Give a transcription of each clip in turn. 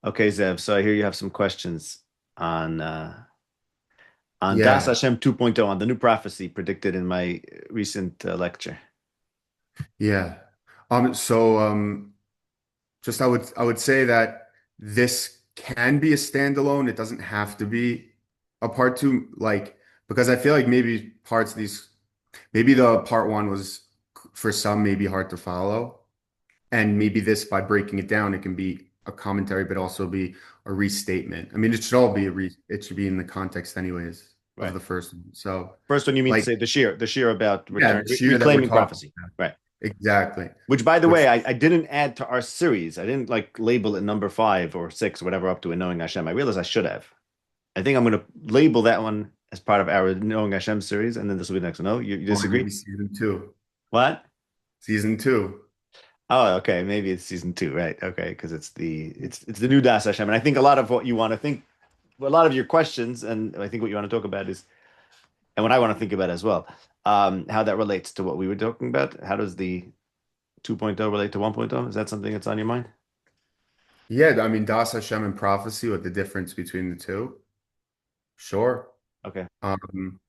Okay, Zev. So I hear you have some questions on uh, on Das Yeah, Hashem 2.0, on the new prophecy predicted in my recent lecture. yeah. Just I would say that this can be a standalone. It doesn't have to be a part two, because I feel like maybe parts of these, maybe the part one was for some maybe hard to follow, and maybe this by breaking it down, it can be a commentary, but also be a restatement. I mean, it should all be it should be in the context anyways of Right. the first one. So, First one, you mean to like, say the shear about yeah, return, the sheer that we're reclaiming talking prophecy. about. Right. Exactly. Which, by the way, Which I didn't add to our series. I didn't like label it number 5 or 6, whatever, up to a Knowing Hashem. I realized I should have. I think I'm going to label that one as part of our Knowing Hashem series, and then this will be next one. No, you or disagree? maybe season two. What? Season two. Oh, okay. Maybe it's season 2, right? Okay, because it's the new Das Hashem, and I think a lot of what you want to think, well, a lot of your questions, and I think what you want to talk about is, and what I want to think about as well, how that relates to what we were talking about. How does the 2.0 relate to 1.0? Is that something that's on your mind? Yeah, I mean, Das Hashem and prophecy, what the difference between the two? Sure. Okay. Um,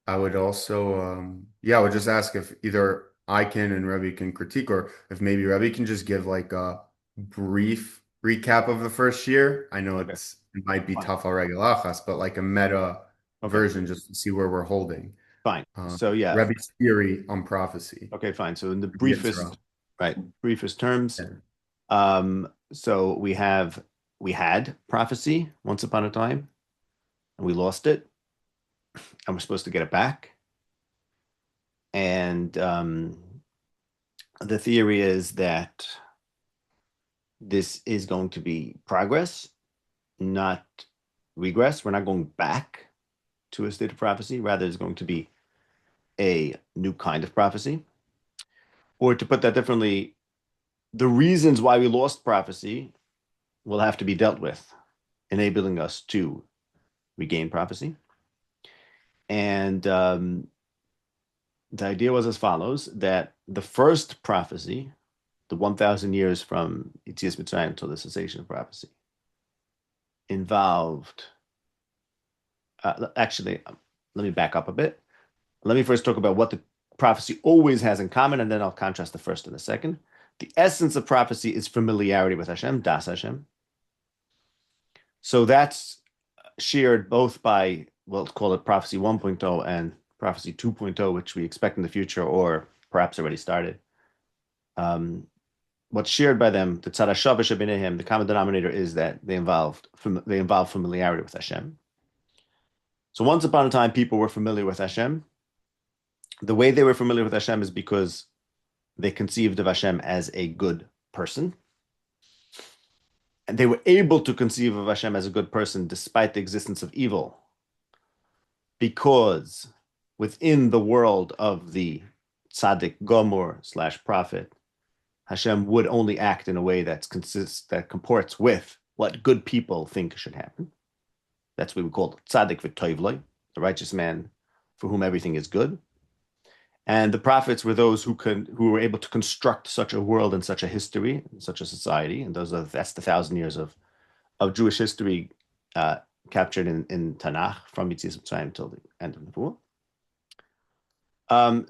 I would also, yeah, I would just ask if either I can and Rebbe can critique, or if maybe Rebbe can just give like a brief recap of the first year. I know Okay. it might be Fine. tough already, but like a meta Okay. version just to see where we're holding. Fine. So yeah. Rebbe's theory on prophecy. Okay. Fine. So in the Yitzhak. briefest, right, briefest terms, Yeah. so we had prophecy once upon a time, and we lost it, and we're supposed to get it back. And the theory is that this is going to be progress, not regress. We're not going back to a state of prophecy. Rather, it's going to be a new kind of prophecy. Or to put that differently, the reasons why we lost prophecy will have to be dealt with, enabling us to regain prophecy. And the idea was as follows: that the first prophecy, the 1,000 years from Yetzias Mitzrayim until the cessation of prophecy, involved. Actually, let me back up a bit. Let me first talk about what the prophecy always has in common, and then I'll contrast the first and the second. The essence of prophecy is familiarity with Hashem, Das Hashem. So that's shared both by, we'll call it prophecy 1.0 and prophecy 2.0, which we expect in the future or perhaps already started. What's shared by them, the tzad hashavah shebenehem, the common denominator is that they involve familiarity with Hashem. So once upon a time, people were familiar with Hashem. The way they were familiar with Hashem is because they conceived of Hashem as a good person. And they were able to conceive of Hashem as a good person despite the existence of evil, because within the world of the tzaddik gomor slash prophet, Hashem would only act in a way that comports with what good people think should happen. That's what we call tzaddik v'toivloi, the righteous man for whom everything is good. And the prophets were those who were able to construct such a world and such a history, and such a society. And that's the 1,000 years of Jewish history captured in Tanach from Yetzias Mitzrayim until the end of Nebuah.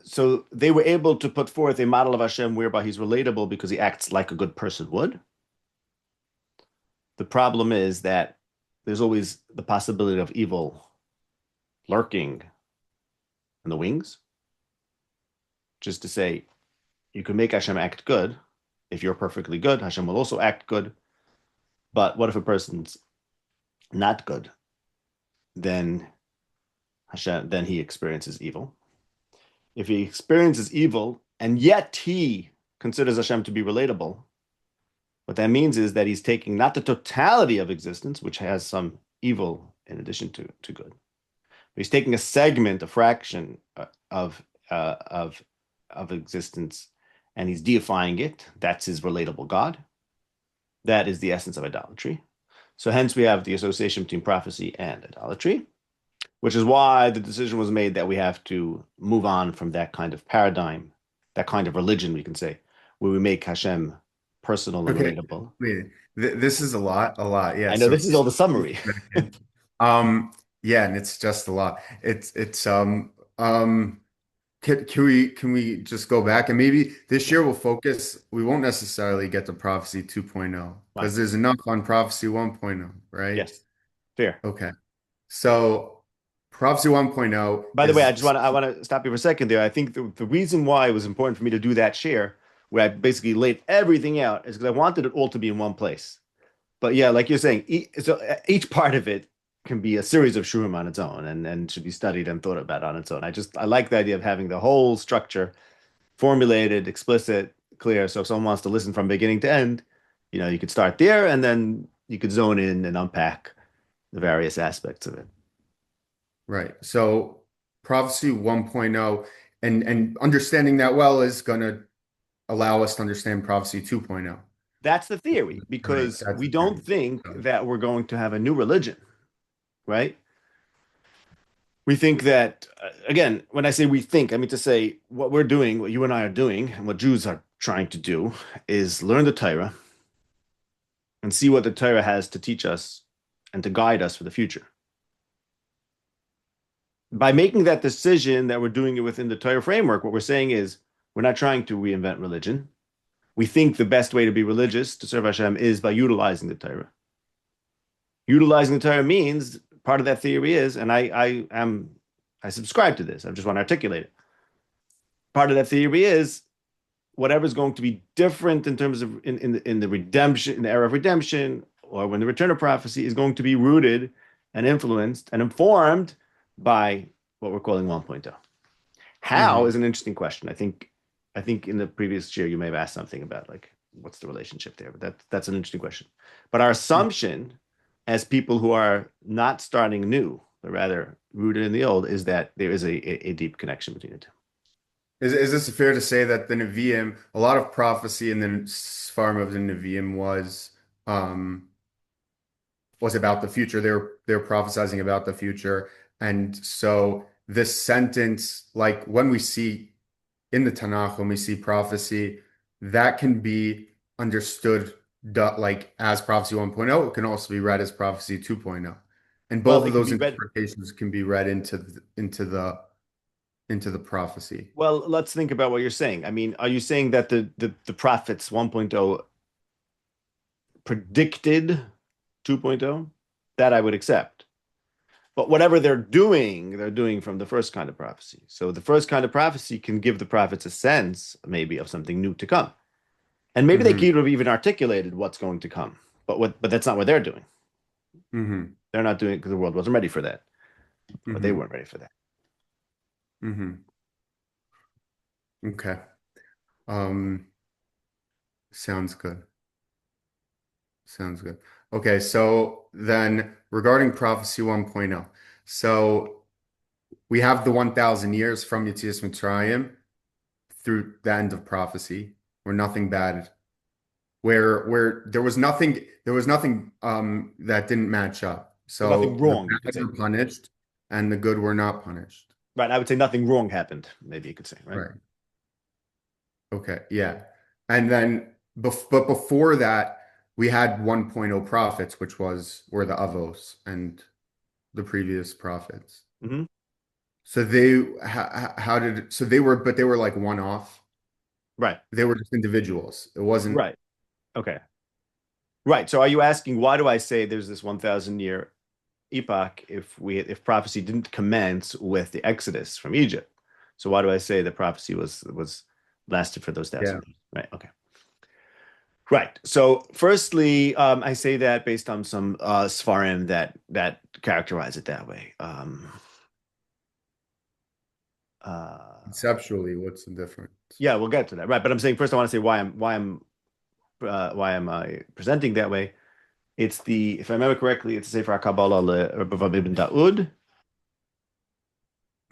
So they were able to put forth a model of Hashem whereby he's relatable because he acts like a good person would. The problem is that there's always the possibility of evil lurking in the wings. Just to say, you can make Hashem act good. If you're perfectly good, Hashem will also act good. But what if a person's not good? Then he experiences evil. If he experiences evil and yet he considers Hashem to be relatable, what that means is that he's taking not the totality of existence, which has some evil in addition to good, but he's taking a segment, a fraction of existence, and he's deifying it. That's his relatable God. That is the essence of idolatry. So hence we have the association between prophecy and idolatry, which is why the decision was made that we have to move on from that kind of paradigm, that kind of religion, we can say, where we make Hashem personal and Okay. relatable. Wait, this is a lot, yeah. I know So this is all the summary. um yeah, and it's just a lot. It's can we just go back and maybe this Yeah, year we'll focus, we won't necessarily get to Prophecy 2.0 fine. because there's enough on Prophecy 1.0, right? Yes, fair. Okay. So Prophecy 1.0 By the way, is I want to stop you for a second there. I think the reason why it was important for me to do that share, where I basically laid everything out, is because I wanted it all to be in one place. But yeah, like you're saying, each part of it can be a series of shurim on its own and should be studied and thought about on its own. I like the idea of having the whole structure formulated, explicit, clear. So if someone wants to listen from beginning to end, you could start there and then you could zone in and unpack the various aspects of it. right. So Prophecy 1.0 and understanding that well is going to allow us to understand Prophecy 2.0. That's the theory, Right. because That's we the don't thing. think So, that we're going to have a new religion, right? We think that, again, when I say we think, I mean to say what we're doing, what you and I are doing, and what Jews are trying to do is learn the Torah and see what the Torah has to teach us and to guide us for the future. By making that decision that we're doing it within the Torah framework, what we're saying is we're not trying to reinvent religion. We think the best way to be religious, to serve Hashem, is by utilizing the Torah. Utilizing the Torah means part of that theory is, and I subscribe to this. I just want to articulate it. Part of that theory is whatever's going to be different in terms of in the redemption, in the era of redemption, or when the return of prophecy is going to be rooted and influenced and informed by what we're calling 1.0. How mhm. is an interesting question. I think in the previous year you may have asked something about like what's the relationship there, but that's an interesting question. But our assumption as people who are not starting new, but rather rooted in the old, is that there is a deep connection between the two. Is this fair to say that the Nevi'im, a lot of prophecy in the Sfarim of the Nevi'im um was about the future. They're prophesizing about the future. And so this sentence, like when we see in the Tanakh, when we see prophecy, that can be understood like as prophecy 1.0. It can also be read as prophecy 2.0. And Well, both it of can those be read. interpretations can be read into the prophecy. Well, let's think about what you're saying. I mean, are you saying that the prophets 1.0 predicted 2.0? That I would accept. But whatever they're doing from the first kind of prophecy. So the first kind of prophecy can give the prophets a sense, maybe, of something new to come. And maybe they Hmm. could have even articulated what's going to come. But that's not what they're doing. Hmm. They're not doing it because the world wasn't ready for that. Or they Hmm. weren't ready for that. Hmm. Okay. Um, sounds good. Sounds good. Okay, so then regarding Prophecy 1.0, so we have the 1,000 years from Yetzias Mitzrayim through the end of prophecy, where nothing bad, where there was nothing that didn't match up. Well, nothing So the wrong, you could bad say. were punished and the good were not punished. Right. I would say nothing wrong happened, maybe you could say, right? Right. Okay, yeah. And then but before that, we had 1.0 prophets, which were the Avos and the previous prophets. Hmm. So they how did so they were like one off. Right. They were just individuals. It wasn't. Right. Okay. Right. So are you asking why do I say there's this 1,000 year epoch if prophecy didn't commence with the Exodus from Egypt? So why do I say the prophecy was lasted for those Yeah. 1,000 years? Right. Okay. Right. So firstly, I say that based on some Sfarim that characterize it that way. Uh, Conceptually, what's the difference? yeah, we'll get to that. Right. But I'm saying first I want to say why I'm presenting that way. It's if I remember correctly, it's the Sefer HaKabbalah Rabbi Ibn Daud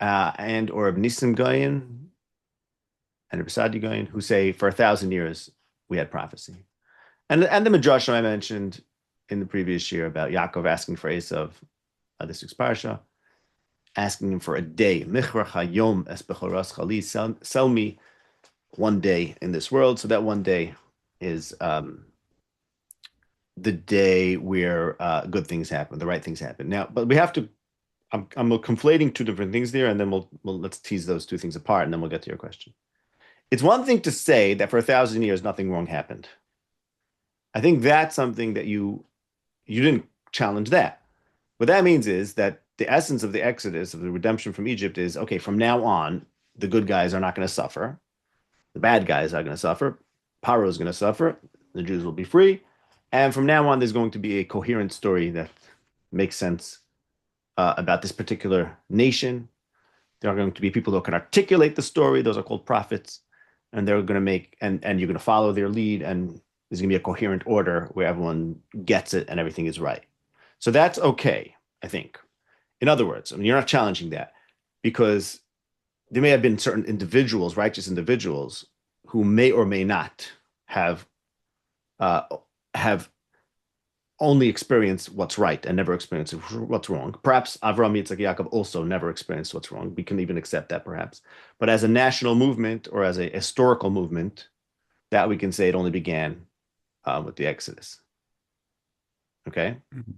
and or Ibn Nissim Gaon and Rabbi Sadi Gaon who say for 1,000 years we had prophecy. And the Midrash I mentioned in the previous year about Yaakov asking for Esav, this week's parsha, asking him for a day. Michrach hayom es bechoras chali, sell me one day in this world. So that one day is the day where good things happen, the right things happen. Now, but we have to. I'm conflating two different things there, and then we'll let's tease those two things apart, and then we'll get to your question. It's one thing to say that for 1,000 years nothing wrong happened. I think that's something that you didn't challenge that. What that means is that the essence of the Exodus, of the redemption from Egypt, is okay, from now on, the good guys are not going to suffer. The bad guys are going to suffer. Paro is going to suffer. The Jews will be free. And from now on, there's going to be a coherent story that makes sense about this particular nation. There are going to be people who can articulate the story. Those are called prophets. And they're going to make, and you're going to follow their lead. And there's going to be a coherent order where everyone gets it and everything is right. So that's okay, I think. In other words, I mean, you're not challenging that because there may have been certain individuals, righteous individuals, who may or may not have only experienced what's right and never experienced what's wrong. Perhaps Avraham, Yitzchak, Yaakov also never experienced what's wrong. We can even accept that, perhaps. But as a national movement or as a historical movement, that we can say it only began with the Exodus. Okay? Mm-hmm.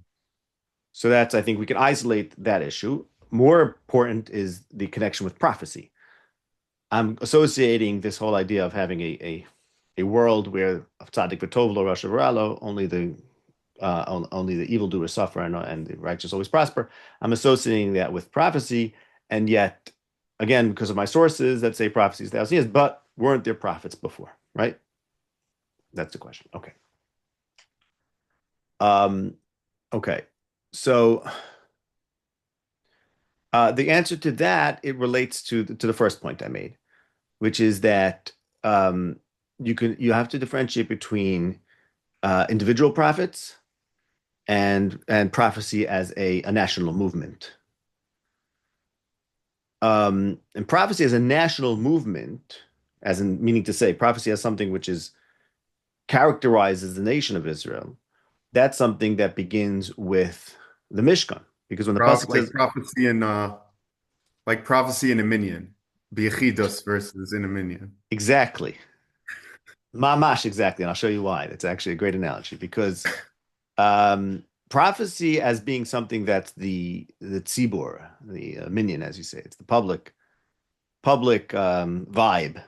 So that's, I think we can isolate that issue. More important is the connection with prophecy. I'm associating this whole idea of having a world where tzaddik v'tov lo rasha v'ra, only the evildoers suffer and the righteous always prosper. I'm associating that with prophecy, and yet, again, because of my sources that say prophecy is 1,000 years, but weren't there prophets before, right? That's the question. Okay. Okay. So the answer to that, it relates to the first point I made, which is that you have to differentiate between individual prophets and prophecy as a national movement. And prophecy as a national movement, as in meaning to say, prophecy as something which is characterizes the nation of Israel. That's something that begins with the Mishkan, because when the pasuk says prophecy in like prophecy in a minyan, b'yechidus versus in a minyan. Exactly, mamash, exactly, and I'll show you why. That's actually a great analogy because prophecy as being something that's the tzibur, the minyan, as you say, it's the public vibe.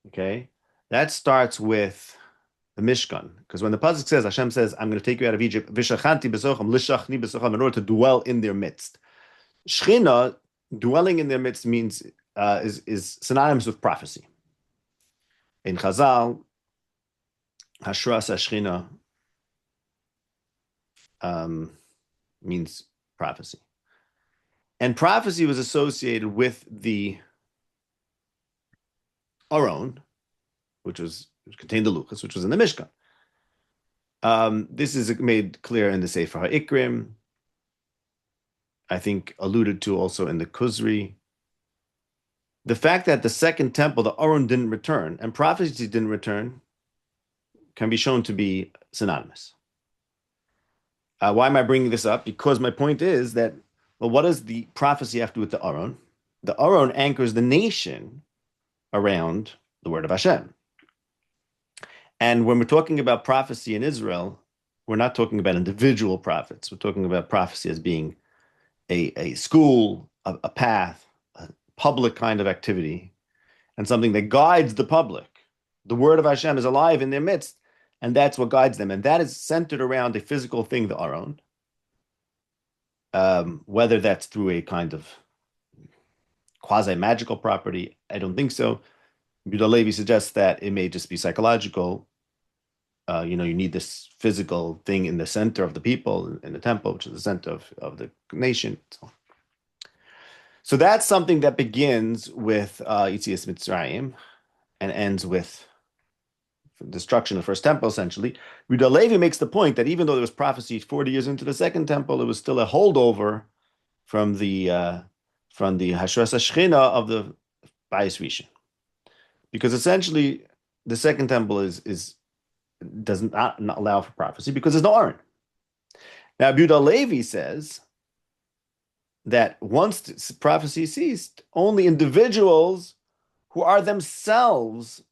Okay, that starts with the Mishkan, because when the pasuk says, Hashem says, "I'm going to take you out of Egypt, v'shachanti b'socham, lishachni b'socham," in order to dwell in their midst. Shechina, dwelling in their midst, means is synonymous with prophecy. In Chazal, Hashras Shechina means prophecy, and prophecy was associated with the Aron, which contained the Luchas, which was in the Mishkan. This is made clear in the Sefer HaIkrim, I think alluded to also in the Kuzri. The fact that the second temple, the Aron, didn't return, and prophecy didn't return, can be shown to be synonymous. Why am I bringing this up? Because my point is that, well, what does the prophecy have to do with the Aron? The Aron anchors the nation around the word of Hashem. And when we're talking about prophecy in Israel, we're not talking about individual prophets. We're talking about prophecy as being a school, a path, a public kind of activity, and something that guides the public. The word of Hashem is alive in their midst, and that's what guides them. And that is centered around a physical thing, the Aron, whether that's through a kind of quasi-magical property. I don't think so. HaLevi suggests that it may just be psychological. You need this physical thing in the center of the people, in the temple, which is the center of the nation. So that's something that begins with Yetzias Mitzrayim and ends with destruction of the first temple, essentially. HaLevi makes the point that even though there was prophecy 40 years into the second temple, it was still a holdover from the Hashras Shechina of the Bayis Rishon. Because essentially, the second temple does not allow for prophecy because there's no Aron. Now, HaLevi says that once prophecy ceased, only individuals who are themselves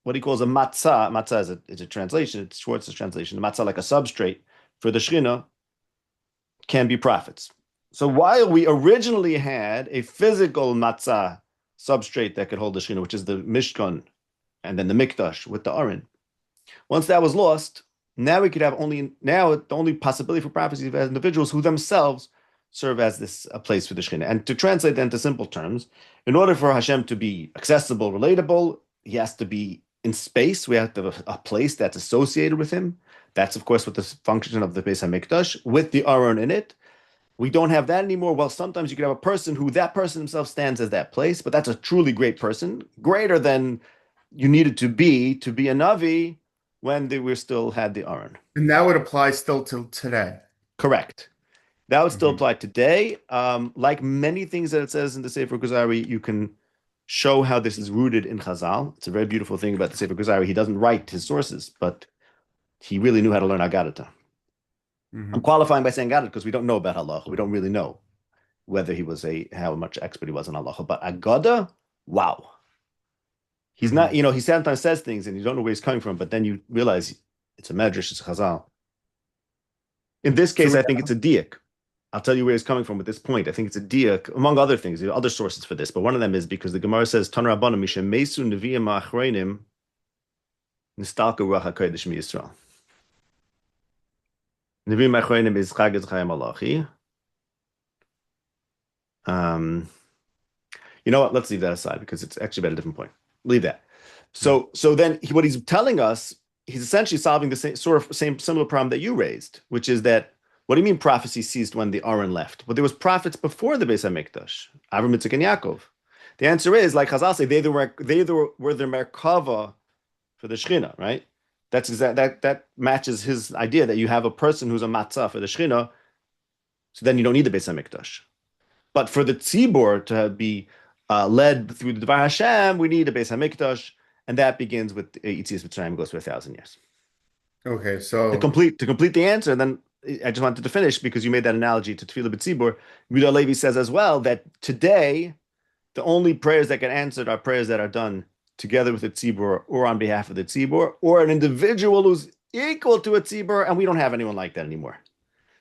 what he calls a matzah. Matzah is a translation. It's Schwartz's translation. The matzah, like a substrate for the Shekhinah, can be prophets. So while we originally had a physical matzah substrate that could hold the Shekhinah, which is the Mishkan, and then the Mikdash with the Aron, once that was lost, now we could have the only possibility for prophecy as individuals who themselves serve as this a place for the Shekhinah. And to translate that into simple terms, in order for Hashem to be accessible, relatable, he has to be in space. We have to have a place that's associated with him. That's, of course, what the function of the Beis HaMikdash, with the Aron in it. We don't have that anymore. Well, sometimes you could have a person who that person himself stands as that place, but that's a truly great person, greater than you needed to be a Navi when we still had the Aron. And that would apply still till today. Correct. That would still apply today. Like many things that it says in the Sefer Kuzari, you can show how this is rooted in Chazal. It's a very beautiful thing about the Sefer Kuzari. He doesn't write his sources, but he really knew how to learn Agadata. I'm qualifying by saying Agadata because we don't know about halacha. We don't really know whether he was how much expert he was in halacha. But Agada, wow. He's not, he sometimes says things and you don't know where he's coming from, but then you realize it's a medrash, it's a Chazal. In this case, I think it's a diak. I'll tell you where he's coming from at this point. I think it's a diak, among other things. There are other sources for this, but one of them is because the Gemara says, Tan Rabbanim Mishem Mesu Nevi'im Achreinim Nistalka Ruach HaKodesh MiYisrael. Nevi'im Achreinim is Chag Chayim Malachi. You know what? Let's leave that aside because it's actually about a different point. Leave that. So then what he's telling us, he's essentially solving the same similar problem that you raised, which is that what do you mean prophecy ceased when the Aron left? Well, there was prophets before the Beis HaMikdash, Avram, Yitzchak, and Yaakov. The answer is, like Chazal say, they were the Merkava for the Shekhinah, right? That matches his idea that you have a person who's a matzah for the Shekhinah, so then you don't need the Beis HaMikdash. But for the Tzibor to be led through the Divine Hashem, we need a Beis HaMikdash, and that begins with Yitzias Mitzrayim, goes for 1,000 years. Okay, so to complete the answer, then I just wanted to finish because you made that analogy to Tefillah B'Tzibur. HaLevi says as well that today the only prayers that get answered are prayers that are done together with a tzibur or on behalf of the tzibur or an individual who's equal to a tzibur, and we don't have anyone like that anymore.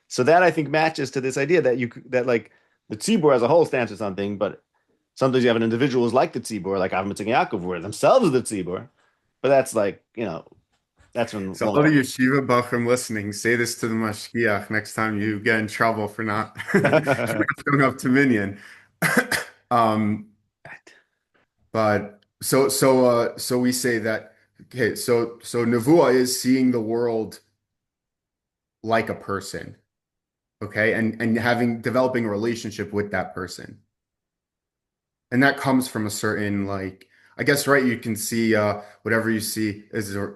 So that I think matches to this idea that like the tzibur as a whole stands for something, but sometimes you have an individual who's like the tzibur, like Avram, Yitzchak, and Yaakov, who are themselves the tzibur, but that's like, that's when. So all the yeshiva bachrim listening, say this to the mashgiach next time you get in trouble for not going up to minyan. But so we say that, okay, so nevuah is seeing the world like a person, okay, and developing a relationship with that person, and that comes from a certain, like, I guess, right, you can see whatever you see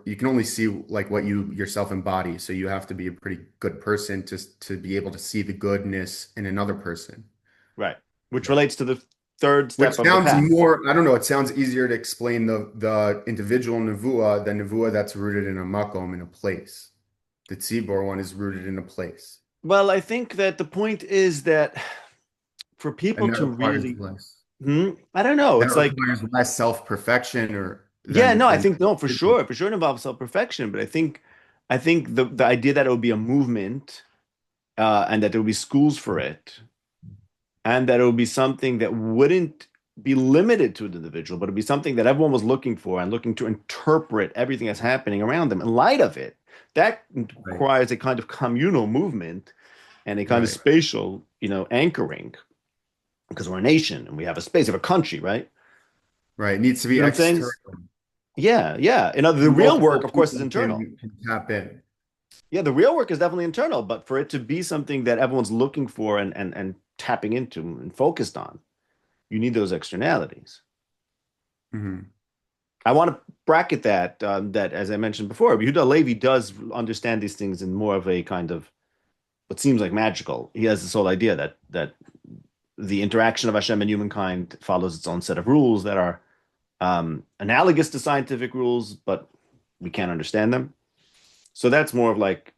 you can only see like what you yourself embody, so you have to be a pretty good person to be able to see the goodness in another person, right? Which relates to the third step. Which sounds more, I don't know, it sounds easier to explain the individual nevuah than nevuah that's rooted in a makom, in a place. The tzibor one is rooted in a place. Well, I think that the point is that for people to really, I don't know, it's like there's less self-perfection I think for sure it involves self-perfection, but I think the idea that it would be a movement and that there would be schools for it, and that it would be something that wouldn't be limited to an individual, but it'd be something that everyone was looking for and looking to interpret everything that's happening around them in light of it. That requires a kind of communal movement and a kind of spatial, anchoring, because we're a nation and we have a space, we have a country, right? Right. It needs to be external. Yeah. The real work, of course, is internal. Can tap in. Yeah, the real work is definitely internal, but for it to be something that everyone's looking for and tapping into and focused on, you need those externalities. Mm-hmm. I want to bracket that, that as I mentioned before, Yehudah HaLevi does understand these things in more of a kind of what seems like magical. He has this whole idea that the interaction of Hashem and humankind follows its own set of rules that are analogous to scientific rules, but we can't understand them. So that's more of like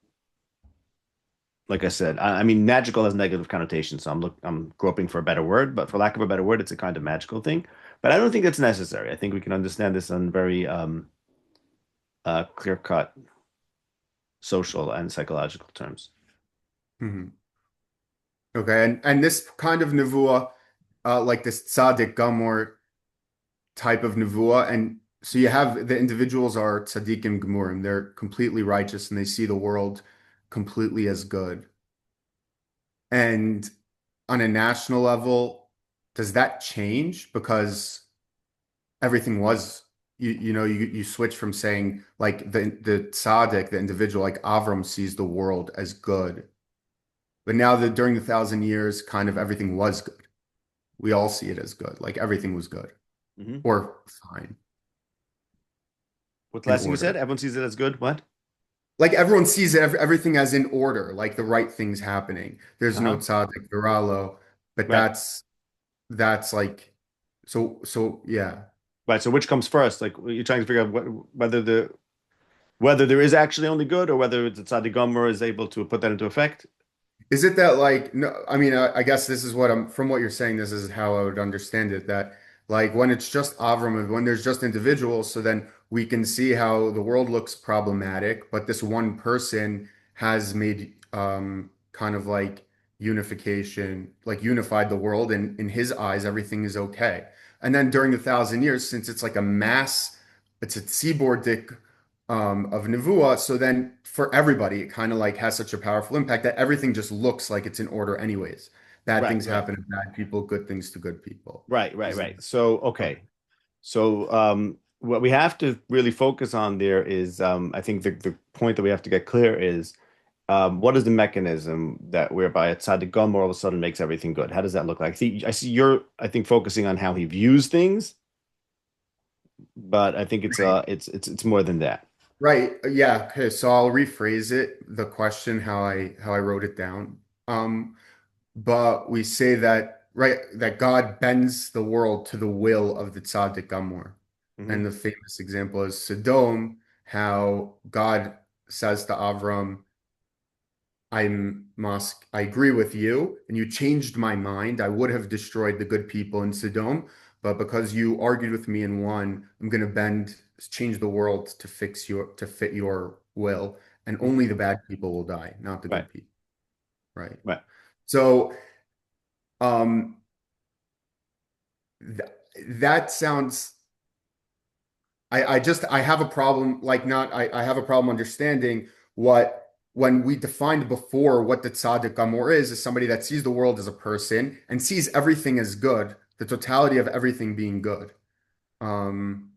I said, I mean, magical has negative connotations, so I'm groping for a better word, but for lack of a better word, it's a kind of magical thing. But I don't think that's necessary. I think we can understand this on very clear-cut social and psychological terms. Mhm. Okay, and this kind of nevuah, like this tzaddik gamor type of nevuah, and so you have the individuals are tzaddikim gemurim, they're completely righteous and they see the world completely as good. And on a national level, does that change? Because everything was you switch from saying like the tzaddik, the individual, like Avram sees the world as good. But now that during the 1,000 years, kind of everything was good. We all see it as good. Like everything was good Hmm. or fine What's the in last thing you said? order. Everyone sees it as good. What? Like everyone sees everything as in order, like the right things happening. There's no Uh-huh. tzaddik, viralo, but Right. that's like so yeah. Right. So which comes first? Like you're trying to figure out whether there is actually only good or whether the tzaddik gomer is able to put that into effect. Is it that like no? I mean, I guess this is what I'm from what you're saying. This is how I would understand it. That like when it's just Avram, and when there's just individuals, so then we can see how the world looks problematic, but this one person has made kind of like unification, like unified the world, and in his eyes, everything is okay. And then during the 1,000 years, since it's like a mass, it's a seaboardic of Nevuah. So then for everybody, it kind of like has such a powerful impact that everything just looks like it's in order anyways. Bad Right. things Right. happen to bad people, good things to good people. Right. Right. Is Right. So okay. okay. So what we have to really focus on there is I think the point that we have to get clear is what is the mechanism that whereby a tzaddik gomer all of a sudden makes everything good? How does that look like? See, I see you're I think focusing on how he views things, but I think Right. it's more than that. Right. Yeah. Okay. So I'll rephrase it, the question, how I wrote it down. But we say that right that God bends the world to the will of the tzaddik gamor. Hmm. And the famous example is Sodom, how God says to Avram, I agree with you, and you changed my mind. I would have destroyed the good people in Sodom, but because you argued with me and won, I'm going to change the world to fit your will, and Hmm. only the bad people will die, not the Right. good people. Right. Right. So, um, th that sounds. I have a problem, like not, I have a problem understanding what, when we defined before what the tzaddik gamor is somebody that sees the world as a person and sees everything as good, the totality of everything being good. Um,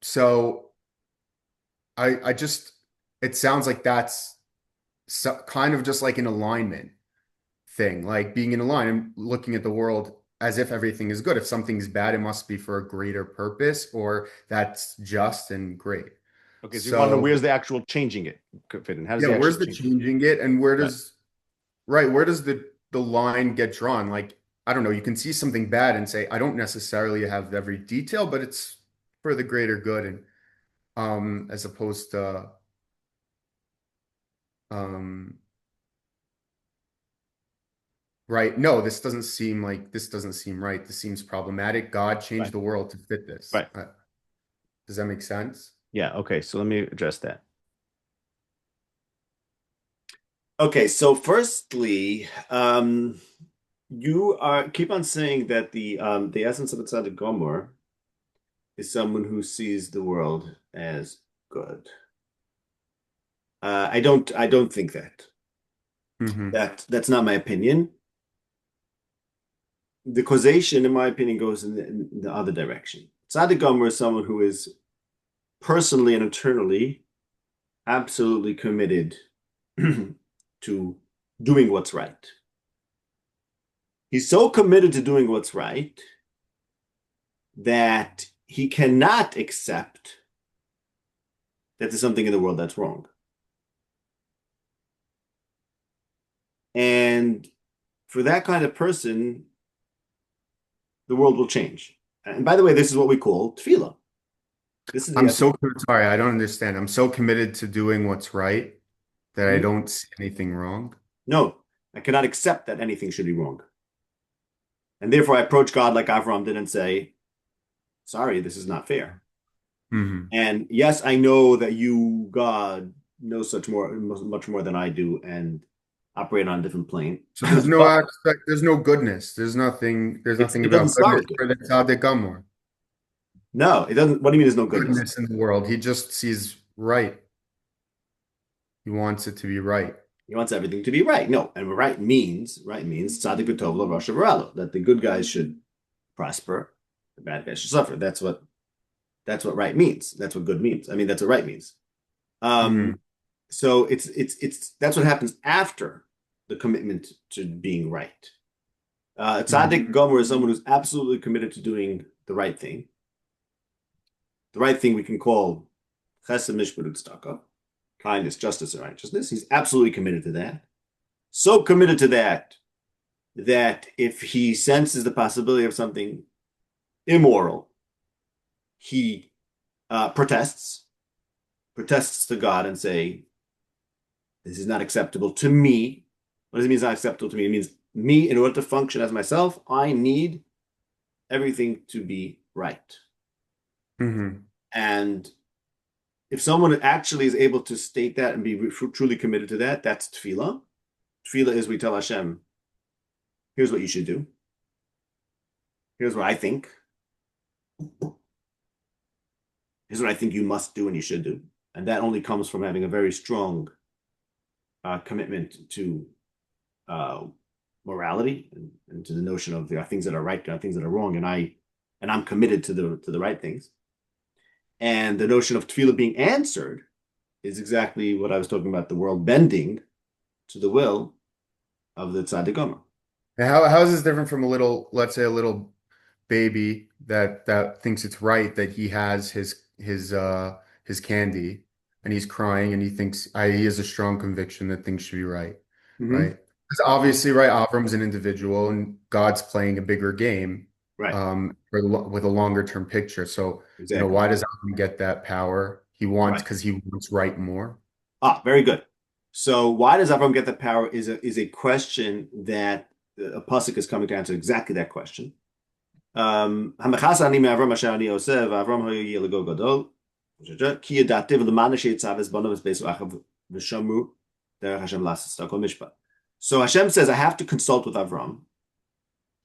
so I just, it sounds like that's kind of just like an alignment thing, like being in alignment, looking at the world as if everything is good. If something's bad, it must be for a greater purpose, or that's just and great. Okay, so you want to know So where's the actual changing it fit in? How does yeah, he actually where's the change it? changing it, and Right. where does the line get drawn? Like, I don't know, you can see something bad and say, I don't necessarily have every detail, but it's for the greater good, and as opposed to um right, no, this doesn't seem right. This seems problematic. God changed Right. the world to fit this. Right. Does that make sense? Yeah. Okay. So let me address that. Okay. So firstly, you are keep on saying that the essence of a tzaddik gomer is someone who sees the world as good. I don't think that. Hmm. That's not my opinion. The causation, in my opinion, goes in the other direction. Tzaddik gomer is someone who is personally and eternally absolutely committed to doing what's right. He's so committed to doing what's right that he cannot accept that there's something in the world that's wrong. And for that kind of person, the world will change. And by the way, this is what we call tefillah. This is the I'm essence. so sorry, I don't understand. I'm so committed to doing what's right that I don't see anything wrong. No, I cannot accept that anything should be wrong. And therefore, I approach God like Avram did and say, sorry, this is not fair. Hmm. And yes, I know that you, God, know much more than I do, and operate on a different plane. So there's no But aspect, there's no goodness. There's nothing it doesn't about start goodness with good. for the Tzaddik Gamor. No, it doesn't. What do you mean there's no goodness? Goodness in the world. He just sees right. He wants it to be right. He wants everything to be right. No, and right means tzaddik v'tov lo rasha v'ralo, that the good guys should prosper, the bad guys should suffer. That's what right means. That's what good means. I mean, that's what right means. Hmm. Um, so it's that's what happens after the commitment to being right. Hmm. Tzaddik gomer is someone who's absolutely committed to doing the right thing. The right thing we can call chesed mishpat tzedakah, kindness, justice, and righteousness. He's absolutely committed to that. So committed to that if he senses the possibility of something immoral, he protests to God and say, "This is not acceptable to me." What does it mean? It's not acceptable to me. It means me, in order to function as myself, I need everything to be right. Hmm. And if someone actually is able to state that and be truly committed to that, that's tefillah. Tefillah is we tell Hashem, "Here's what you should do. Here's what I think. Here's what I think you must do and you should do." And that only comes from having a very strong commitment to uh, morality and to the notion of there are things that are right, there are things that are wrong, and I'm committed to the right things. And the notion of tefillah being answered is exactly what I was talking about, the world bending to the will of the tzaddik gomer. How is this different from a little, let's say a little baby that thinks it's right that he has his candy and he's crying and he thinks he has a strong conviction that things should be right, Mm-hmm. right? Because obviously, right, Avram's an individual and God's playing a bigger game Right, with a longer term picture. So, exactly. why does Avram get that power? Right. Because he wants right more. Very good. So why does Avram get the power is a question that a pasuk is coming to answer exactly that question. המכס אני מאברהם אשר אני עושה, ואברהם היה לגו גדול, כי ידעתי ולמען שיצא בנו וספייס ואחיו ושמרו דרך השם לעשות הכל משפט. So Hashem says, I have to consult with Avram.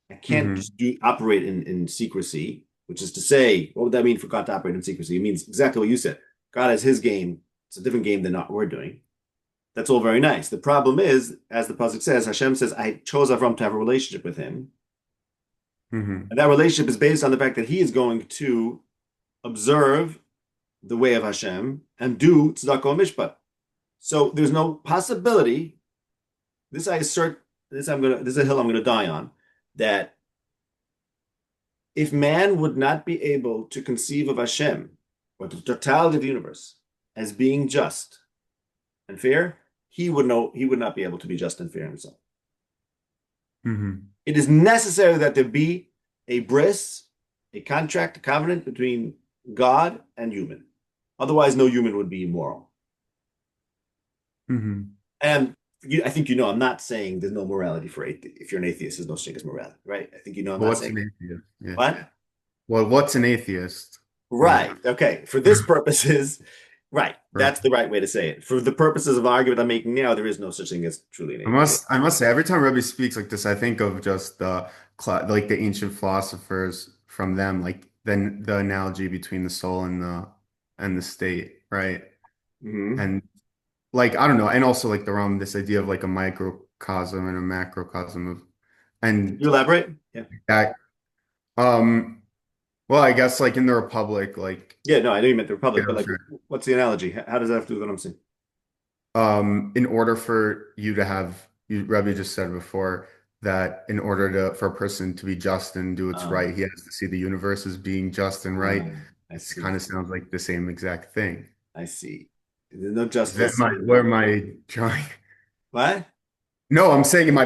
I can't Hmm. just operate in secrecy, which is to say, what would that mean for God to operate in secrecy? It means exactly what you said. God has his game. It's a different game than what we're doing. That's all very nice. The problem is, as the pasuk says, Hashem says, I chose Avram to have a relationship with him. Hmm. And that relationship is based on the fact that he is going to observe the way of Hashem and do tzedakah mishpat. So there's no possibility. This I assert. This is a hill I'm gonna die on. That if man would not be able to conceive of Hashem or the totality of the universe as being just and fair, he would not be able to be just and fair himself. Hmm. It is necessary that there be a bris, a contract, a covenant between God and human. Otherwise, no human would be immoral. Hmm. And I think I'm not saying there's no morality for atheist. If you're an atheist, there's no such thing as morality, right? I think I'm not What's saying an that. atheist? Yeah. What? Well, what's an atheist? Right. Right. Okay. For this purposes, right. Right. That's the right way to say it. For the purposes of the argument I'm making now, there is no such thing as truly an atheist. I must say, every time Rebbe speaks like this, I think of just like the ancient philosophers from them, like then the analogy between the soul and the state, right? Mm-hmm. And like I don't know, and also like the Rambam, this idea of like a microcosm and a macrocosm of, Can and you elaborate? Yeah. that, um, well, I guess like in the Republic, like Yeah. No, I know you meant the Republic, you but know, like, what's the analogy? How does that have to do with what I'm saying? in order for you to have, Rebbe just said before that in order for a person to be just and do what's right, Um, he has to see the universe as being just and right. I It kind see. of sounds like the same exact thing. I see. There's no Is that justice where in am I trying? what? No, I'm saying am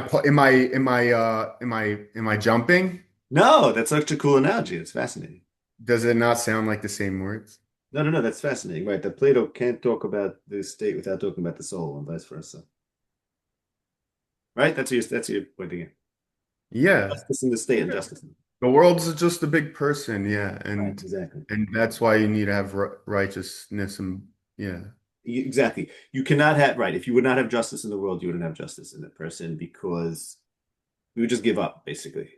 I jumping? No, that's such a cool analogy. It's fascinating. Does it not sound like the same words? No, no, no, that's fascinating. Right. That Plato can't talk about the state without talking about the soul and vice versa. Right? That's your point again. Yeah. Justice in the state and justice. The world's just a big person, yeah, Right, exactly. and that's why you need to have righteousness and yeah. Exactly. You cannot have, right. If you would not have justice in the world, you wouldn't have justice in the person because we would just give up, basically.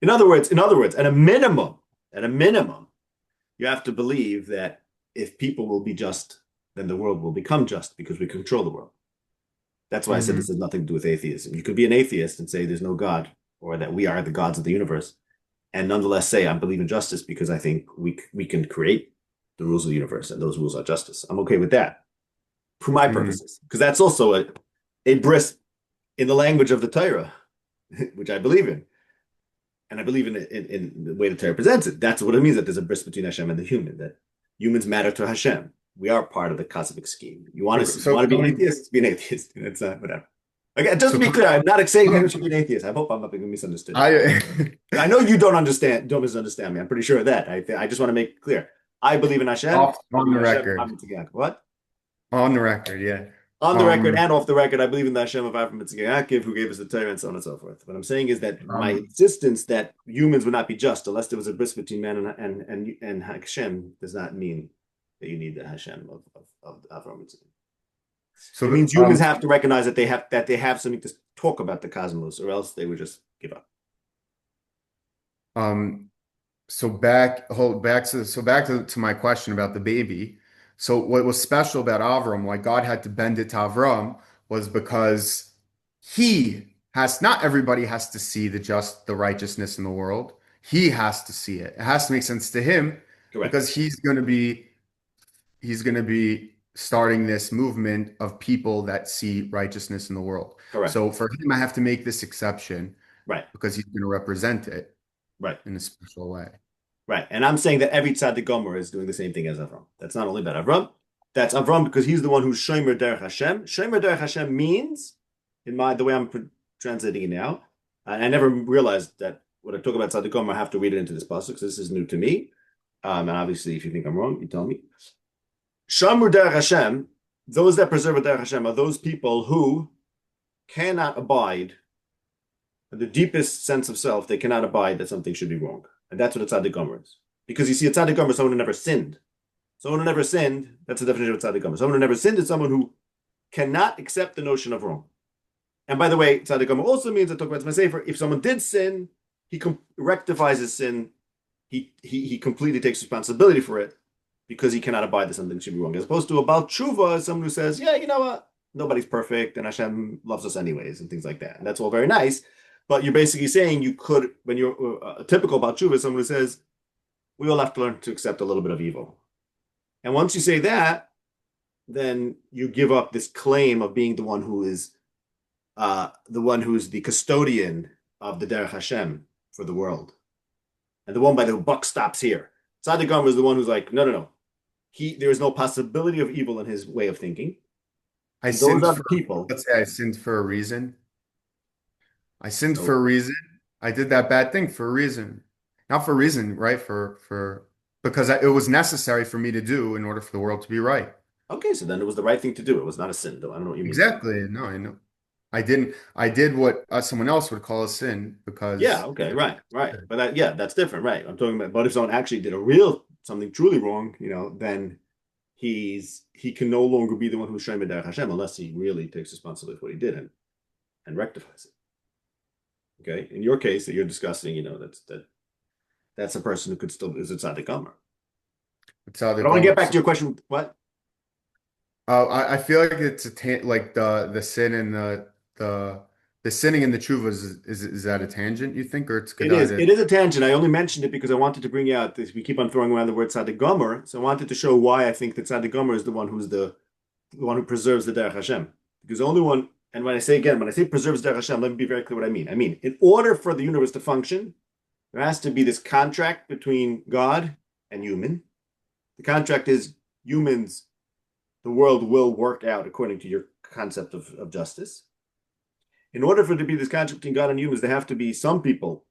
In other words, at a minimum, you have to believe that if people will be just, then the world will become just because we control the world. That's why I said Hmm. this has nothing to do with atheism. You could be an atheist and say there's no God or that we are the gods of the universe, and nonetheless say I believe in justice because I think we can create the rules of the universe and those rules are justice. I'm okay with that for my Hmm. purposes because that's also a bris in the language of the Torah, which I believe in. And I believe in the way the Torah presents it. That's what it means that there's a bris between Hashem and the human, that humans matter to Hashem. We are part of the cosmic scheme. You want to So be an atheist? Be an atheist. It's whatever. Again, just so to be clear, I'm not saying anyone should be an atheist. I hope I'm not being misunderstood. I I know you don't understand, don't misunderstand me. I'm pretty sure of that. I just want to make it clear. I believe in Hashem. off I on believe the in Hashem. record. I'm together. What? On the record, yeah. On the record Um, and off the record, I believe in the Hashem of Avram Yitzchak, who gave us the Torah and so on and so forth. What I'm saying is that my um, insistence that humans would not be just unless there was a bris between man and Hashem does not mean that you need the Hashem of Avram Yitzchak. so It means humans have to recognize that they have something to talk about the cosmos, or else they would just give up. um, back to my question about the baby. So what was special about Avram, why God had to bend it to Avram, was because he has not everybody has to see the righteousness in the world. He has to see it. It has to make sense to him Correct. because he's going to be starting this movement of people that see righteousness in the world. Correct. So for him, I have to make this exception Right. because he's going to represent it Right. in a special way. Right. And I'm saying that every tzaddik gomer is doing the same thing as Avram. That's not only about Avram. That's Avram because he's the one who's shomer derech Hashem. Shomer derech Hashem means, the way I'm translating it now, I never realized that when I talk about tzaddik gomer, I have to read it into this pasuk. So this is new to me. And obviously, if you think I'm wrong, you tell me. Shomer derech Hashem, those that preserve derech Hashem are those people who cannot abide, in the deepest sense of self, they cannot abide that something should be wrong. And that's what a tzaddik gomer is. Because you see, a tzaddik gomer is someone who never sinned. Someone who never sinned, that's the definition of a tzaddik gomer. Someone who never sinned is someone who cannot accept the notion of wrong. And by the way, tzaddik gomer also means, I talk about my sefer, if someone did sin, he rectifies his sin, he completely takes responsibility for it because he cannot abide that something should be wrong. As opposed to a Baal Tshuva, someone who says, yeah, you know what? Nobody's perfect and Hashem loves us anyways and things like that. And that's all very nice. But you're basically saying you could, when you're a typical Baal Tshuva, someone who says, we all have to learn to accept a little bit of evil. And once you say that, then you give up this claim of being the one who's the custodian of the Derech Hashem for the world. And the one by the buck stops here. Tzaddik Gomer is the one who's like, no. There is no possibility of evil in his way of thinking. Those are the people. Let's say I sinned for a reason. I sinned for So, a reason. I did that bad thing for a reason. Not for a reason, right? Because it was necessary for me to do in order for the world to be right. okay, so then it was the right thing to do. It was not a sin, though. I don't know what you mean. Exactly. No, I know. I did what someone else would call a sin Yeah, because okay, right. But that's different, right? I'm talking about, but if someone actually did something truly wrong, then he can no longer be the one who's shomer derech Hashem unless he really takes responsibility for what he did and rectifies it. Okay, in your case that you're discussing, that's a person who could still is a tzaddik gomer. But I want to get back to your question. What? I feel like it's like the sin and the sinning and the tshuva is that a tangent you think or it's It is. connected? It is a tangent. I only mentioned it because I wanted to bring out this. We keep on throwing around the word tzaddik gomer, so I wanted to show why I think that tzaddik gomer is the one who preserves the derech Hashem. Because the only one, and when I say preserves derech Hashem, let me be very clear what I mean. I mean, in order for the universe to function, there has to be this contract between God and human. The contract is humans. The world will work out according to your concept of justice. In order for it to be this contract between God and humans, there have to be some people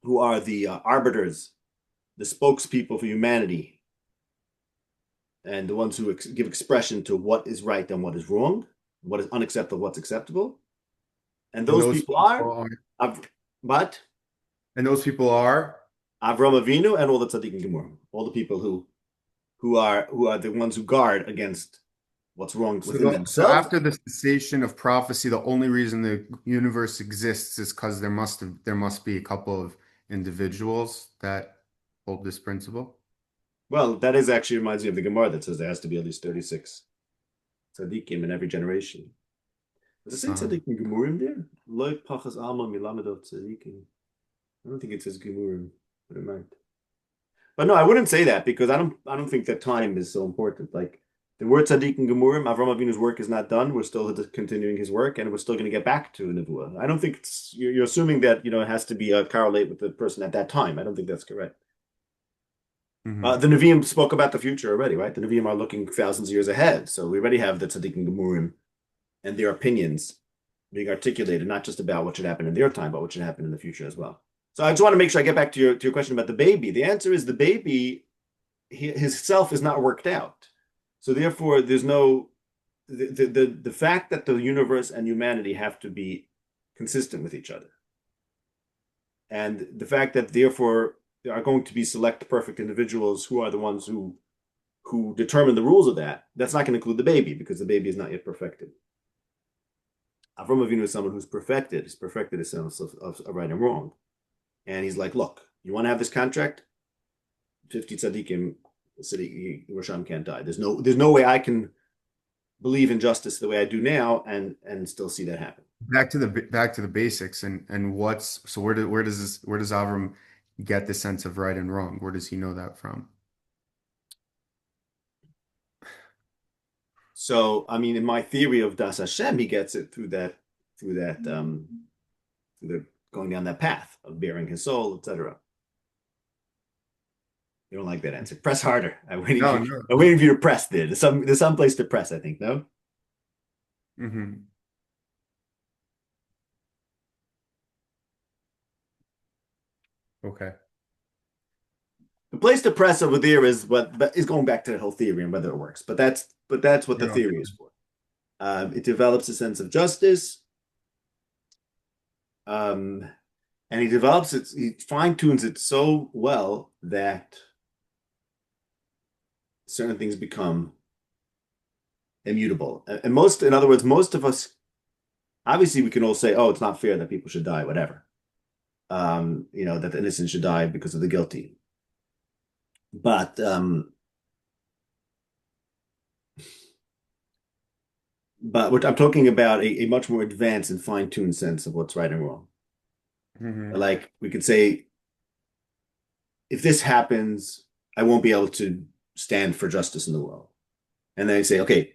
who are the arbiters, the spokespeople for humanity, and the ones who give expression to what is right and what is wrong, what is unacceptable, what's acceptable. And those people are But And those people are. Avram Avinu and all the tzaddikim gemurim, all the people who are the ones who guard against what's wrong So, within so themselves. after the cessation of prophecy, the only reason the universe exists is because there must be a couple of individuals that hold this principle. Well, that is actually reminds me of the Gemara that says there has to be at least 36 tzaddikim in every generation. Does it say Uh-huh. tzaddikim gemurim there? Loi pachas alma milamedot tzaddikim. I don't think it says gemurim, but it might. But no, I wouldn't say that because I don't think that time is so important. Like the word tzaddik and gemurim, Avram Avinu's work is not done. We're still continuing his work, and we're still going to get back to Nevuah. I don't think you're assuming that it has to be correlate with the person at that time. I don't think that's correct. Hmm. The Nevi'im spoke about the future already, right? The Nevi'im are looking thousands of years ahead, so we already have the tzaddik and gemurim and their opinions being articulated, not just about what should happen in their time, but what should happen in the future as well. So I just want to make sure I get back to your question about the baby. The answer is the baby, his self is not worked out. So therefore, there's no the fact that the universe and humanity have to be consistent with each other, and the fact that therefore there are going to be select perfect individuals who are the ones who determine the rules of that. That's not going to include the baby because the baby is not yet perfected. Avram Avinu is someone who's perfected. He's perfected his sense of right and wrong. And he's like, look, you want to have this contract? 50 tzaddikim, the city Rishon can't die. There's no way I can believe in justice the way I do now and still see that happen. Back to the basics and where does Avram get the sense of right and wrong? Where does he know that from? So I mean, in my theory of Das Hashem, he gets it through the going down that path of bearing his soul, etc. You don't like that answer. Press harder. No, no. I'm waiting for you to press there. There's some place to press, I think, no? Hmm. Okay. The place to press over there is what is going back to the whole theory and whether it works. But that's what the Yeah. theory is for. It develops a sense of justice, um, and he fine tunes it so well that certain things become immutable. And in other words, most of us, obviously, we can all say, "Oh, it's not fair that people should die," whatever. That the innocent should die because of the guilty. But what I'm talking about a much more advanced and fine-tuned sense of what's right and wrong. Hmm. Like we could say, if this happens, I won't be able to stand for justice in the world. And then I say, okay,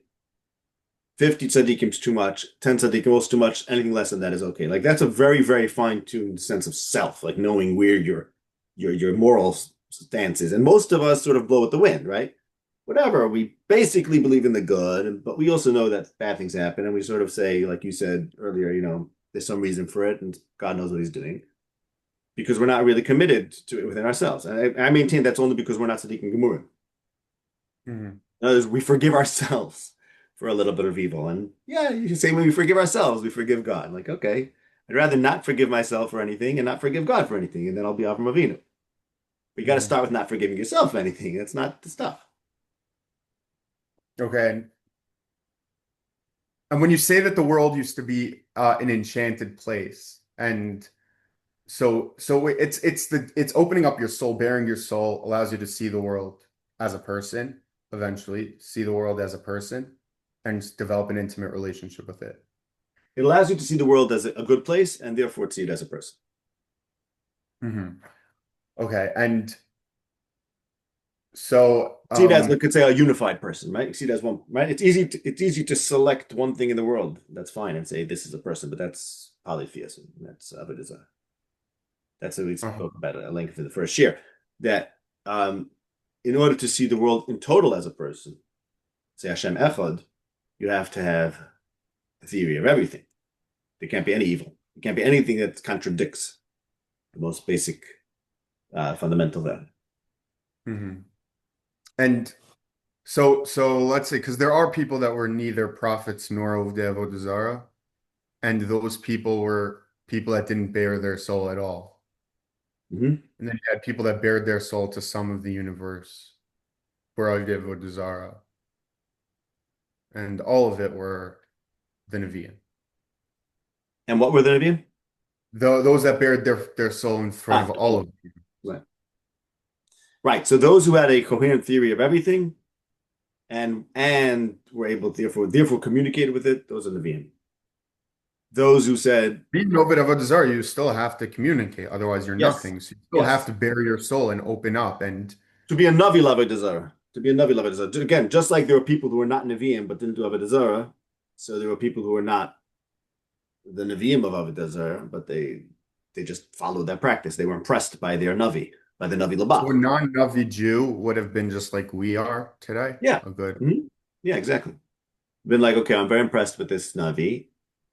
50 tzaddikim is too much, 10 tzaddikim is too much, anything less than that is okay. Like that's a very, very fine-tuned sense of self, like knowing where your moral stance is. And most of us sort of blow with the wind, right? Whatever, we basically believe in the good, but we also know that bad things happen, and we sort of say, like you said earlier, there's some reason for it, and God knows what He's doing, because we're not really committed to it within ourselves. And I maintain that's only because we're not Sadiq and Gemurim. Hmm. In other words, we forgive ourselves for a little bit of evil, and yeah, you say when we forgive ourselves, we forgive God. Like, okay, I'd rather not forgive myself for anything and not forgive God for anything, and then I'll be Avram Avinu. But you got to Hmm. start with not forgiving yourself for anything. That's not the stuff. Okay. And when you say that the world used to be an enchanted place, and so it's opening up your soul, bearing your soul allows you to see the world as a person, eventually see the world as a person, and develop an intimate relationship with it. It allows you to see the world as a good place and therefore see it as a person. Hmm. Okay, and so See it as, we could say, a unified person, right? You see it as one, right? It's easy to select one thing in the world. That's fine and say this is a person, but that's polytheism. That's Avodah. That's what we spoke uh-huh. about at length for the first year. That in order to see the world in total as a person, say Hashem Echad, you have to have a theory of everything. There can't be any evil. There can't be anything that contradicts the most basic fundamental value. Hmm. And so let's say because there are people that were neither prophets nor of the Avodah Zarah, and those people were people that didn't bare their soul at all. Mhm. And then you had people that bared their soul to some of the universe, Vodazara, and all of it were the Nevi'im. And what were the Nevi'im? Those that bared their soul in front Ah, of all of you. right. Right. So those who had a coherent theory of everything and were able to therefore communicated with it, those are Nevi'im. Those who said, Being Ovid Avodah you still have to communicate, otherwise you're yes, nothing. So you still have yes, to bare your soul and open up. And to be a Navi Avodah Zarah, to be a Navi Avodah Zarah. Again, just like there were people who were not Nevi'im but didn't do Avodah Zarah, so there were people who were not the Nevi'im of Avodah Zarah, but they just followed that practice. They were impressed by their Navi, by the Navi so Labah. a non-Navi Jew would have been just like we are today. Yeah. A good. Mhm. Yeah, exactly. Been like, okay, I'm very impressed with this Navi.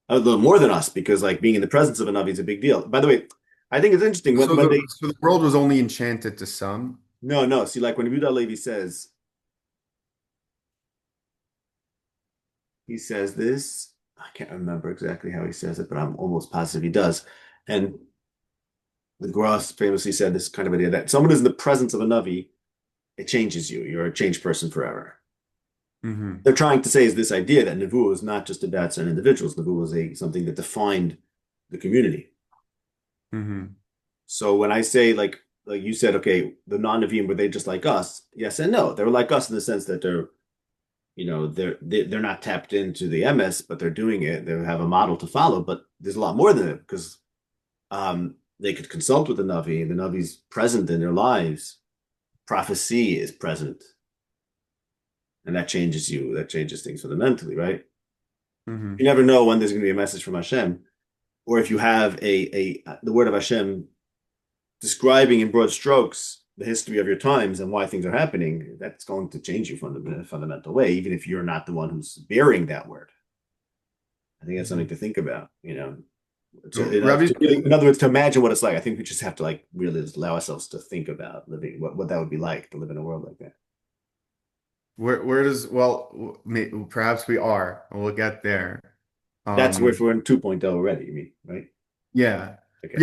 A little more than us, because like being in the presence of a Navi is a big deal. By the way, I think it's interesting So when they the world was only enchanted to some. no. See, like when Yehudah HaLevi says, he says this, I can't remember exactly how he says it, but I'm almost positive he does. And the Gross famously said this kind of idea that someone is in the presence of a Navi, it changes you. You're a changed person forever. Hmm. They're trying to say is this idea that Nevuah is not just about certain individuals. Nevuah is something that defined the community. Hmm. So when I say like you said, okay, the non-Nevi'im, were they just like us? Yes and no. They were like us in the sense that they're not tapped into the MS, but they're doing it. They have a model to follow, but there's a lot more than it because they could consult with the Navi. The Navi's present in their lives. Prophecy is present, and that changes you. That changes things fundamentally, right? Hmm. You never know when there's going to be a message from Hashem, or if you have a the word of Hashem describing in broad strokes the history of your times and why things are happening, that's going to change you in a fundamental way, even if you're not the one who's bearing that word. I think that's something to think about, So Rabbi, in other words, to imagine what it's like. I think we just have to like really just allow ourselves to think about living, what that would be like to live in a world like that. where does perhaps we are. We'll get there. That's where if Um, we're in 2.0 already, you mean, right? yeah. Okay.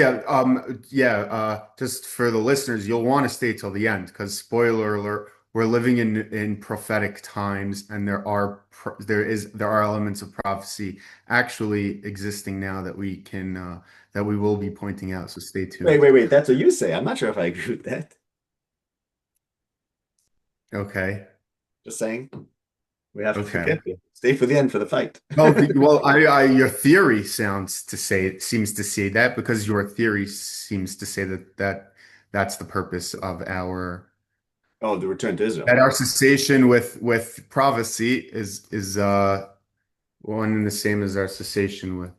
Yeah, just for the listeners, you'll want to stay till the end because spoiler alert, we're living in prophetic times and there are elements of prophecy actually existing now that that we will be pointing out. So stay tuned. Wait. That's what you say. I'm not sure if I agree with that. Okay. Just saying. We have to Okay. forget it. Stay for the end for the fight. Your theory seems to say that because your theory seems to say that's the purpose of Oh, the return to Israel. that our cessation with prophecy is one and the same as our cessation with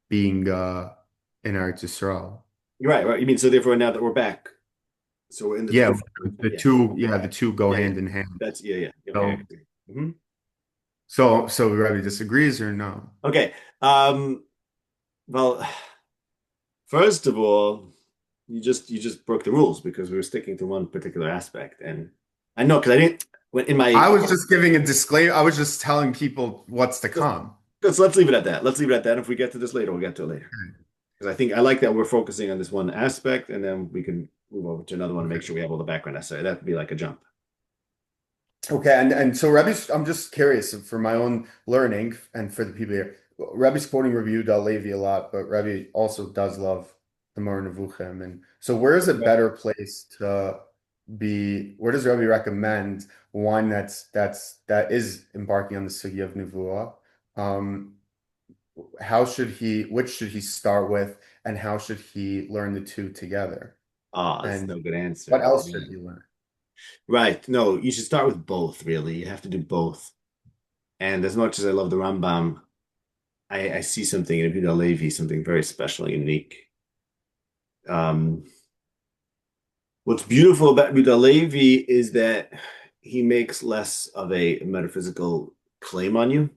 being in Eretz Yisrael. You're right, right. You mean so therefore now that we're back, so we're in the Yeah, truth. Yeah, the two go yeah. hand in hand. That's yeah. Okay, I So agree. Hmm. so Rabbi disagrees or no? Okay. Well, first of all, you just broke the rules because we were sticking to one particular aspect, and I know because I didn't when in my I was just giving a disclaimer. I was just telling people what's to come. so let's leave it at that. Let's leave it at that. If we get to this later, we'll get to it later. Because I think I like that we're focusing on this one aspect, and then we can move over to another one and make Okay. sure we have all the background necessary. That'd be like a jump. Okay, and so Rebbe's, I'm just curious for my own learning and for the people here. Rebbe's quoting Yehudah HaLevi a lot, but Rebbe also does love the Moreh Nevuchim. And so where is a better place to be? Where does Rebbe recommend one that is embarking on the sugya of Nevuah? Um, which should he start with, and how should he learn the two together? Ah, that's And no good what answer. else should he learn? Right. No, you should start with both, really. You have to do both. And as much as I love the Rambam, I see something in Yehudah HaLevi, something very special and unique. Um, what's beautiful about Yehudah HaLevi is that he makes less of a metaphysical claim on you.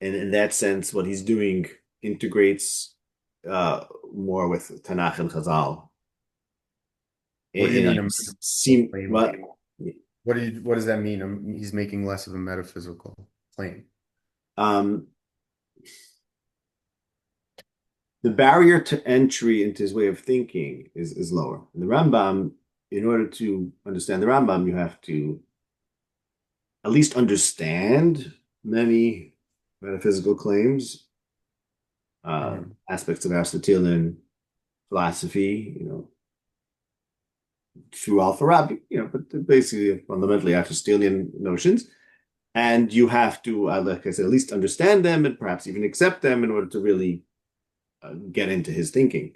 And in that sense, what he's doing integrates more with Tanach and Chazal. What do you And mean I a metaphysical seem claim? what What does that mean? He's making less of a metaphysical claim. um the barrier to entry into his way of thinking is lower. And the Rambam, in order to understand the Rambam, you have to at least understand many metaphysical claims, Mhm. aspects of Aristotelian philosophy, through Al-Farabi, but basically fundamentally Aristotelian notions. And you have to, like I said, at least understand them and perhaps even accept them in order to really get into his thinking.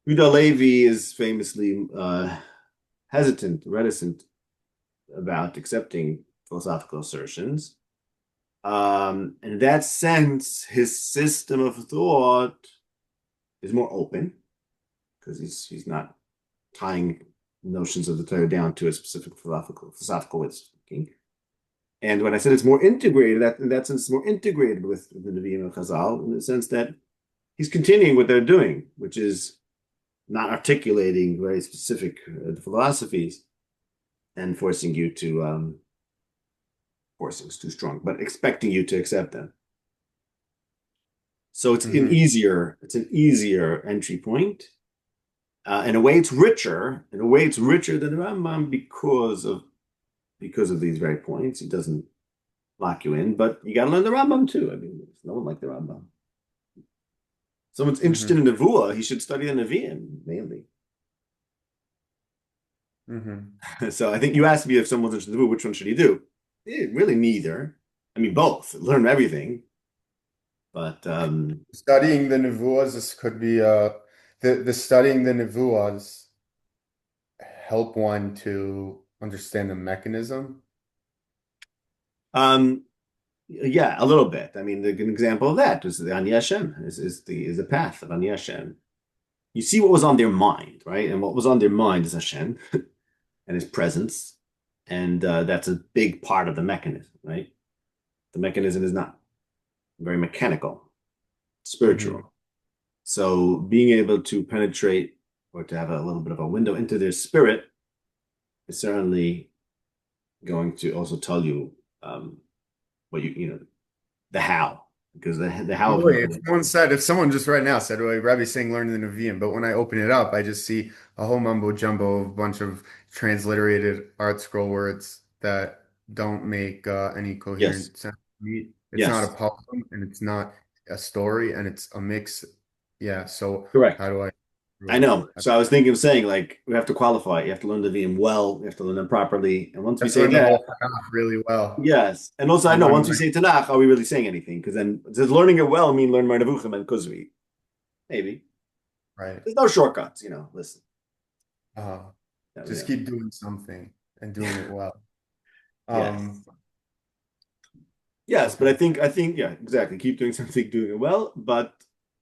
Yehudah HaLevi is famously hesitant, reticent about accepting philosophical assertions. In that sense, his system of thought is more open because he's not tying notions of the Torah down to a specific philosophical way of thinking. And when I said it's more integrated, that in that sense, it's more integrated with the Nevi'im and Chazal in the sense that he's continuing what they're doing, which is not articulating very specific philosophies and forcing you to forcing is too strong, but expecting you to accept them. So Mhm. it's an easier entry point. In a way, it's richer. In a way, it's richer than the Rambam because of these very points. He doesn't lock you in, but you got to learn the Rambam too. I mean, there's no one like the Rambam. Someone's interested Mhm. in Nevuah, he should study the Nevi'im mainly. Mhm. So I think you asked me if someone's interested in Nevuah, which one should he do? Really neither. I mean, both. Learn everything, but Studying the nevuas, this could be the studying the nevuas help one to understand the mechanism. um, yeah, a little bit. I mean, an example of that is the Ani Hashem is the path of Ani Hashem. You see what was on their mind, right? And what was on their mind is Hashem and His presence, and that's a big part of the mechanism, right? The mechanism is not very mechanical, Mhm. spiritual. So being able to penetrate or to have a little bit of a window into their spirit is certainly going to also tell you what the how, because the how of Really, Nebuah. if someone just right now said, well, Rabbi's saying learn the Nevi'im, but when I open it up, I just see a whole mumbo jumbo of a bunch of transliterated art scroll words that don't make any Yes, coherent sense to me. It's not a yes, poem and it's not a story and it's a mix. Yeah, so correct. how do I I know. So I was thinking of saying, like, we have to qualify. You have to learn the VM well. You have to learn them properly. And once we have to say learn the that, whole Tanakh really well yes. And also, I in know one once we night? say Tanakh, are we really saying anything? Because then does learning it well mean learn Marnavuchim and Kuzvi? Maybe. Right. There's no shortcuts, listen. Uh, Yeah, just keep doing something and doing it well. yes. Um, Yes, but I okay. think I think yeah, exactly. Keep doing something, doing it well. But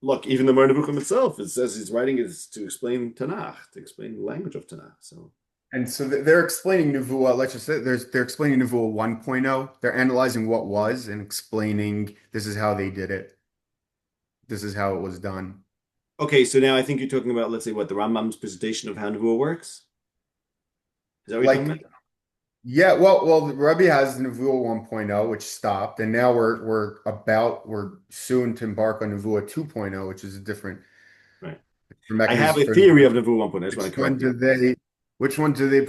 look, even the Marnavuchim itself, it says he's writing is to explain Tanakh, to explain the language of Tanakh. So And so they're explaining Nevuah, let's just say they're explaining Nevuah 1.0. They're analyzing what was and explaining this is how they did it. This is how it was done. okay, so now I think you're talking about, let's say, what the Rambam's presentation of how Nevuah works. Is that what you're talking Like, about? yeah, well, Rebbe has Nevuah 1.0, which stopped, and now we're soon to embark on Nevuah 2.0, which is a different Right. I have mechanism a for theory of Nevuah 1.0. I just want which to one correct you. do they which one do they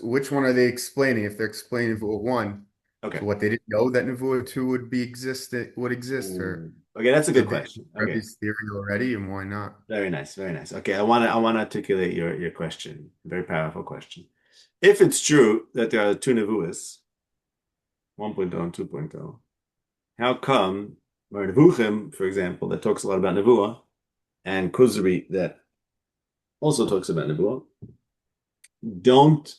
which one are they explaining? If they're explaining Nevuah 1, Okay. so what they didn't know that Nevuah 2 would exist, or Ooh. Okay, that's a good did they question. have Okay. Rebbe's theory already, and why not? Very nice, very nice. Okay, I want to articulate your question. Very powerful question. If it's true that there are two Nevuahs, 1.0 and 2.0, how come Nevuchim, for example, that talks a lot about Nevuah, and Kuzri that also talks about Nevuah, don't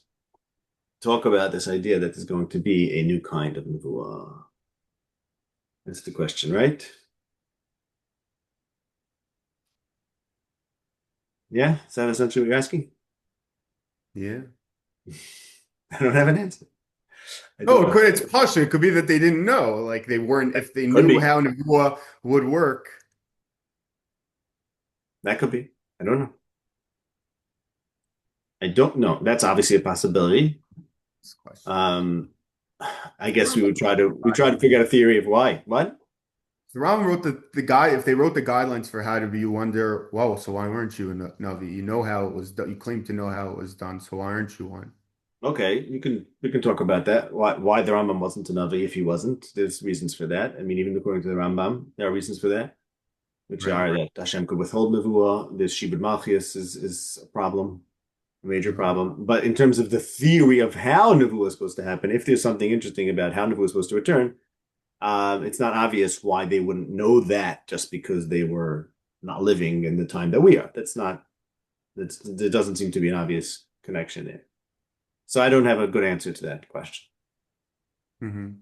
talk about this idea that there's going to be a new kind of Nevuah? That's the question, right? Yeah, is that essentially what you're asking? Yeah. I don't have an answer. I Oh, don't know. it's possible. It could be that they didn't know. Like they weren't, if they Could knew be. how Nevuah would work. That could be. I don't know. I don't know. That's obviously a possibility. This question. Um, I What guess we about would try to figure out a theory of why. What? The Rambam wrote the guide. If they wrote the guidelines for how to be, you wonder, whoa, so why weren't you in the Navi? You know how it was done. You claim to know how it was done, so why aren't you one? Okay, we can talk about that. Why the Rambam wasn't a Navi if he wasn't? There's reasons for that. I mean, even according to the Rambam, there are reasons for that, which Right. are that Hashem could withhold nevuah. This Shibud Malchus is a problem, a major Mhm. problem. But in terms of the theory of how nevuah is supposed to happen, if there's something interesting about how nevuah is supposed to return, it's not obvious why they wouldn't know that just because they were not living in the time that we are. There doesn't seem to be an obvious connection there. So I don't have a good answer to that question. Mhm.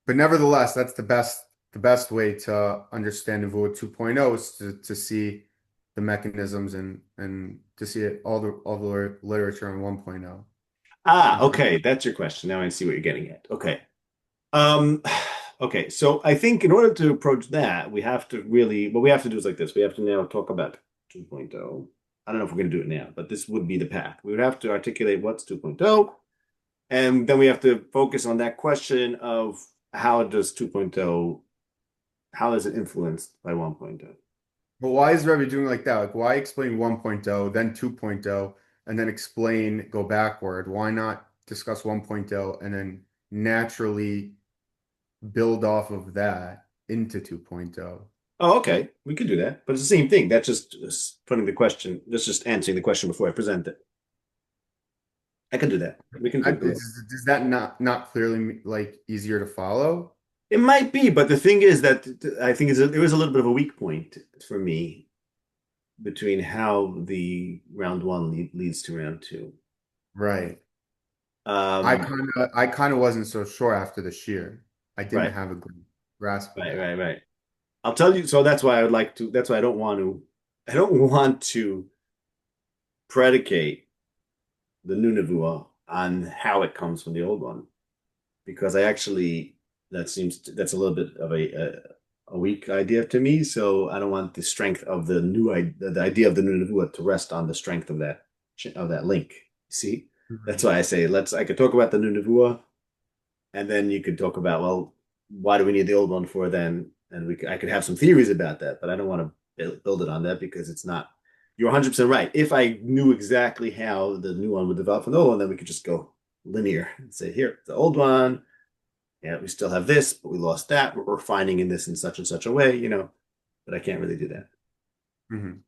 But nevertheless, that's the best way to understand Nevuah 2.0 is to see the mechanisms and to see all the literature in 1.0. Ah, In terms, okay, that's your question. Now I see what you're getting at. Okay. Um, okay, so I think in order to approach that, we have to really, what we have to do is like this. We have to now talk about 2.0. I don't know if we're going to do it now, but this would be the path. We would have to articulate what's 2.0, and then we have to focus on that question of how does 2.0, how is it influenced by 1.0? but why is Rebbe doing like that? Like, why explain 1.0, then 2.0, and then explain, go backward? Why not discuss 1.0 and then naturally build off of that into 2.0? Oh, okay, we could do that, but it's the same thing. That's just putting the question, that's just answering the question before I present it. I can do that. We can do it. Is that not clearly like easier to follow? It might be, but the thing is that I think there is a little bit of a weak point for me between how the round one leads to round two. Right. I Um, kind of I kind of wasn't so sure after the shear. I didn't right, have a good grasp of right, it. right, right. I'll tell you. So that's why I would like to. That's why I don't want to. I don't want to predicate the new nevuah on how it comes from the old one because I actually that's a little bit of a weak idea to me. So I don't want the strength of the idea of the new nevuah to rest on the strength of that link. See, that's Mhm. why I say let's. I could talk about the new nevuah, and then you could talk about well, why do we need the old one for then? And I could have some theories about that, but I don't want to build it on that because it's not. You're 100% right. If I knew exactly how the new one would develop from the old one, then we could just go linear and say, here, the old one, yeah, we still have this, but we lost that. We're finding in this in such and such a way, but I can't really do that. Mhm.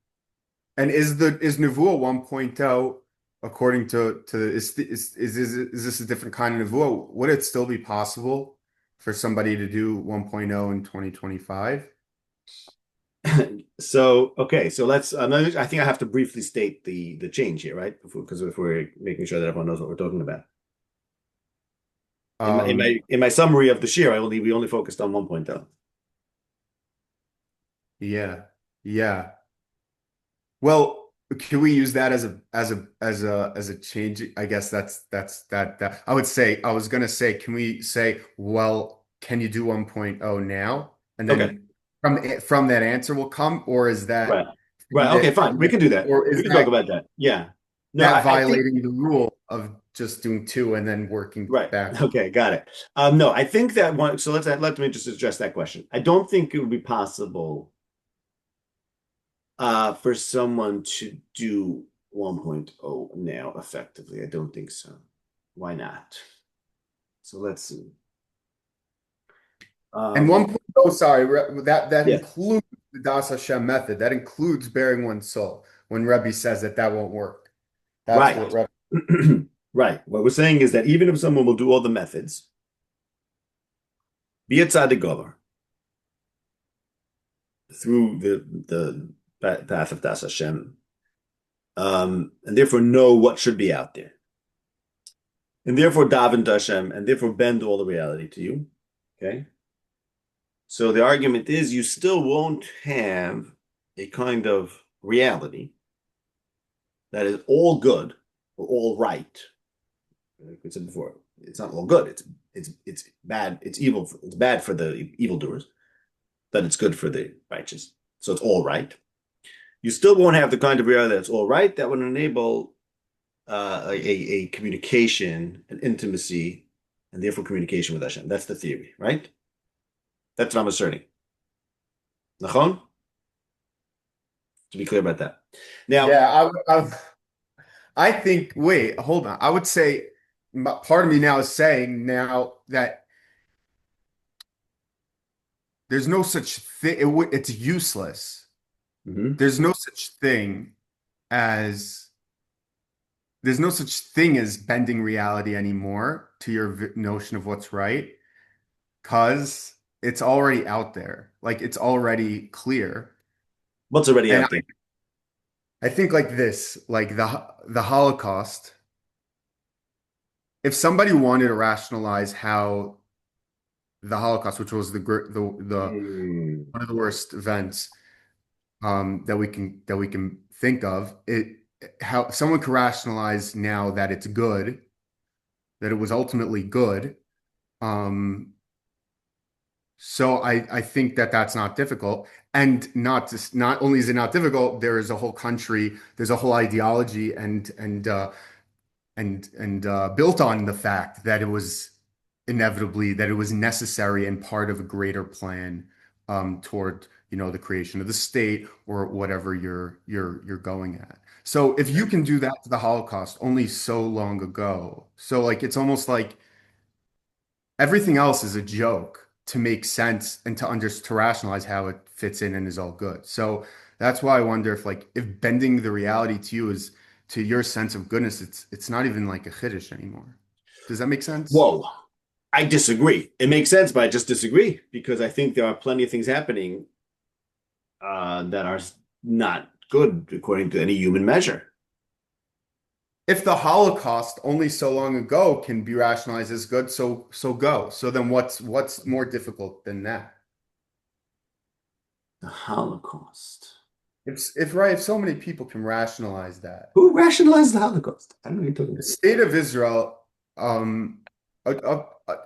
And is Nevuah 1.0 according to is this a different kind of Nevuah? Would it still be possible for somebody to do 1.0 in 2025? So, okay, so I think I have to briefly state the change here, right? Because if we're making sure that everyone knows what we're talking about. Um, In my summary of the shir, we only focused on 1.0. yeah. Yeah. Well, can we use that as a change? I guess that I was gonna say, can we say, well, can you do 1.0 now? And Okay, then from that answer will come, or is right, that right. Okay, fine. We can do that. or We is can talk about that. Yeah. No, that I think violating the rule of just doing two and then working right. back? Okay, got it. No, I think that one. So let me just address that question. I don't think it would be possible for someone to do 1.0 now effectively. I don't think so. Why not? So let's see. And Um, 1.0, sorry, that yeah, includes the Das Hashem method. That includes bearing one's soul. When Rebbe says that won't work, that's what right. Rebbe. Right. What we're saying is that even if someone will do all the methods, be a tzaddik gover through the path of Das Hashem, and therefore know what should be out there, and therefore daven to Hashem, and therefore bend all the reality to you. Okay. So the argument is you still won't have a kind of reality that is all good or all right. Like we said before, it's not all good. It's bad. It's evil. It's bad for the evildoers, but it's good for the righteous. So it's all right. You still won't have the kind of reality that's all right that would enable a communication, an intimacy, and therefore communication with Hashem. That's the theory, right? That's what I'm asserting. Nachon? To be clear about that. Now, Yeah, I think, wait, hold on. I would say part of me now is saying now that there's no such thing, it's useless. mhm. There's no such thing as there's no such thing as bending reality anymore to your notion of what's right, because it's already out there. Like it's already clear. What's already And out there? I think like this, like the Holocaust, if somebody wanted to rationalize how the Holocaust, which was the Hmm. one of the worst events that we can think of, it how someone could rationalize now that it's good, that it was ultimately good. Um, so I think that that's not difficult, and not only is it not difficult, there is a whole country, there's a whole ideology and built on the fact that it was inevitably that it was necessary and part of a greater plan toward the creation of the state or whatever you're going at. So if you can do that to the Holocaust only so long ago, so like it's almost like everything else is a joke to make sense and to rationalize how it fits in and is all good. So that's why I wonder if bending the reality to you is to your sense of goodness, it's not even like a chiddush anymore. Does that make sense? Whoa. I disagree. It makes sense, but I just disagree because I think there are plenty of things happening that are not good according to any human measure. If the Holocaust only so long ago can be rationalized as good, so go. So then what's more difficult than that? The Holocaust. If so many people can rationalize that. Who rationalized the Holocaust? I don't know what you're talking The about. state of Israel,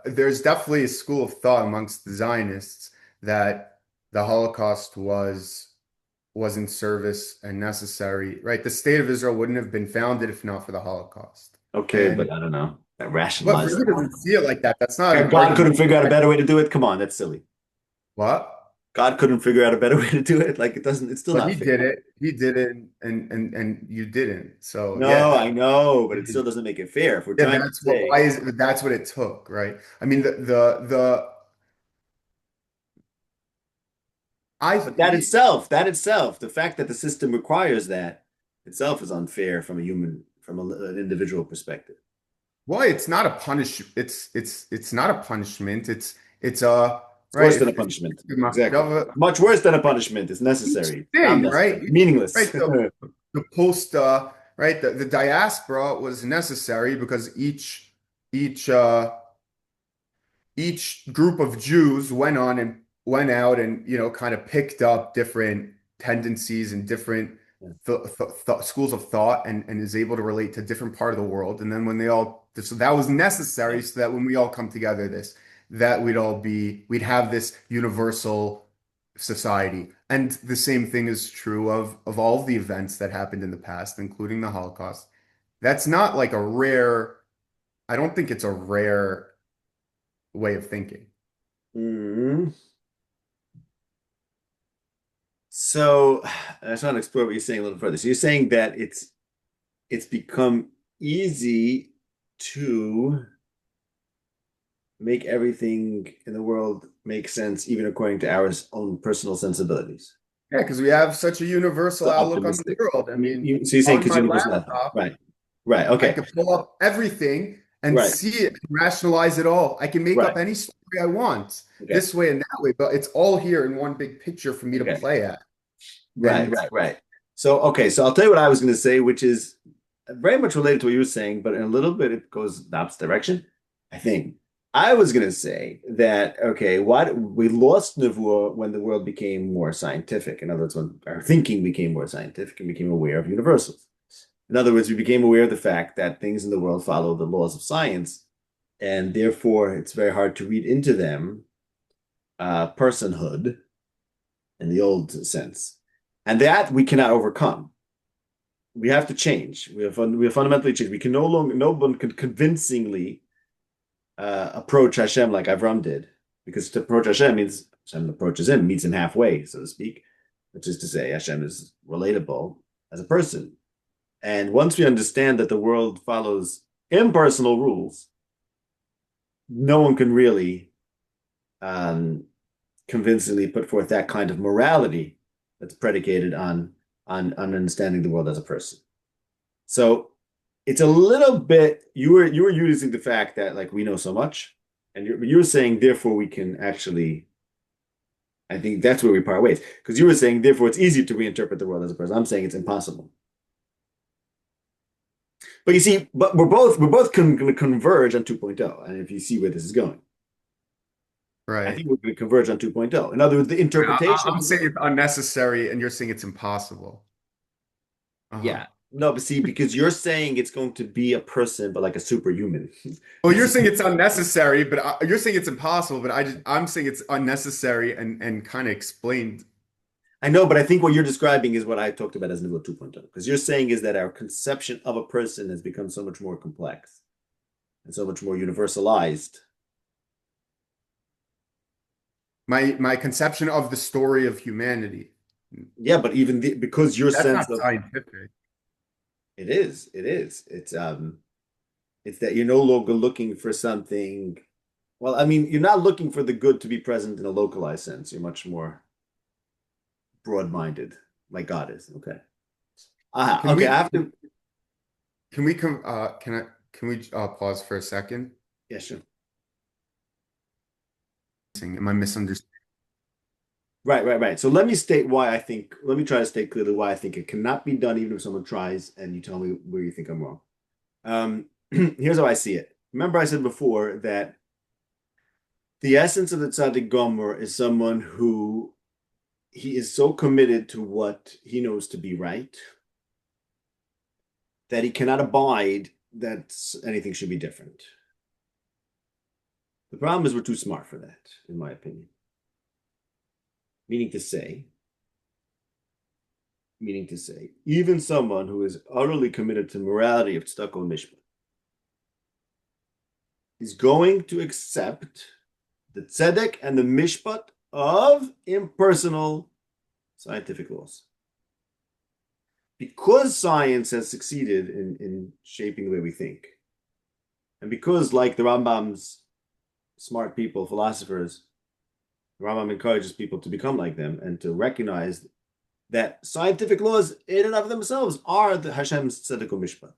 there's definitely a school of thought amongst the Zionists that the Holocaust was in service and necessary, right? The state of Israel wouldn't have been founded if not for the Holocaust. Okay, but And I don't know. That but for rationalized. you to see it like that, that's not an God argument. couldn't figure out a better way to do it. Come on, that's silly. What? God couldn't figure out a better way to do it. Like it doesn't, it's still But not he fair. did it. He did it, and you didn't. So No, yeah, I know, but it still doesn't make it fair. If we're yeah. trying to Why say, is that's what it took, right? I mean, the I but that itself, the fact that the system requires that itself is unfair from a human, from an individual perspective. why it's not a punish. It's not a punishment. It's a It's right. worse than a If punishment. Exactly. Machshava, Much worse than a punishment. It's each necessary, not thing, right? necessary, meaningless. Right. The post right the diaspora was necessary because each each group of Jews went out and kind of picked up different tendencies and different schools of thought and is able to relate to different part of the world. And then when they all so that was necessary so that when we all come together that we'd have this universal society. And the same thing is true of all the events that happened in the past, including the Holocaust. That's not like a rare, I don't think it's a rare way of thinking. Mhm. So I just want to explore what you're saying a little further. So you're saying that it's become easy to make everything in the world make sense, even according to our own personal sensibilities. Yeah, because we have such a universal So outlook on the optimistic. world. I mean, So you're saying on because my universal life. laptop, Right. Right. I Okay. could pull up everything and Right. see it and rationalize it all. I can make Right. up any story I want Okay. this way and that way, but it's all here in one big picture for me to Okay. play at. Right. And Right. Right. So okay. So I'll tell you what I was going to say, which is very much related to what you were saying, but in a little bit it goes the opposite direction. I think I was going to say that okay, what we lost Nevuah when the world became more scientific. In other words, when our thinking became more scientific and became aware of universals. In other words, we became aware of the fact that things in the world follow the laws of science, and therefore it's very hard to read into them personhood in the old sense. And that we cannot overcome. We have to change. We have fundamentally changed. We can no longer, no one can convincingly approach Hashem like Avram did, because to approach Hashem means Hashem approaches him, meets him halfway, so to speak, which is to say, Hashem is relatable as a person. And once we understand that the world follows impersonal rules, no one can really convincingly put forth that kind of morality that's predicated on understanding the world as a person. So it's a little bit you were using the fact that like we know so much, and you're saying therefore we can actually. I think that's where we part ways because you were saying therefore it's easier to reinterpret the world as a person. I'm saying it's impossible. But you see, but we're both going to converge on 2.0, and if you see where this is going. I Right. think we're going to converge on 2.0. In other words, the interpretation. I'm saying it's unnecessary, and you're saying it's impossible. Uh-huh. Yeah. No, but see, because you're saying it's going to be a person, but like a superhuman. Well, you're saying it's unnecessary, but you're saying it's impossible, but I'm saying it's unnecessary and kind of explained. I know, but I think what you're describing is what I talked about as Niveau 2.0. Because you're saying is that our conception of a person has become so much more complex and so much more universalized. My conception of the story of humanity. Yeah, but even because your That's sense not of scientific. it is. It's that you're no longer looking for something. Well, I mean, you're not looking for the good to be present in a localized sense. You're much more broad-minded, like God is. Okay. Can Okay. we I have to. can we come can we pause for a second? Yeah, sure. Am I misunderstanding? Right. So let me state why I think. Let me try to state clearly why I think it cannot be done, even if someone tries, and you tell me where you think I'm wrong. Here's how I see it. Remember, I said before that the essence of the tzaddik gomer is someone who he is so committed to what he knows to be right that he cannot abide that anything should be different. The problem is we're too smart for that, in my opinion. Meaning to say, even someone who is utterly committed to morality of tzedakah and mishpat is going to accept the tzedek and the mishpat of impersonal scientific laws. Because science has succeeded in shaping the way we think, and because, like the Rambam's smart people, philosophers, the Rambam encourages people to become like them and to recognize that scientific laws in and of themselves are the Hashem's tzedek mishpat.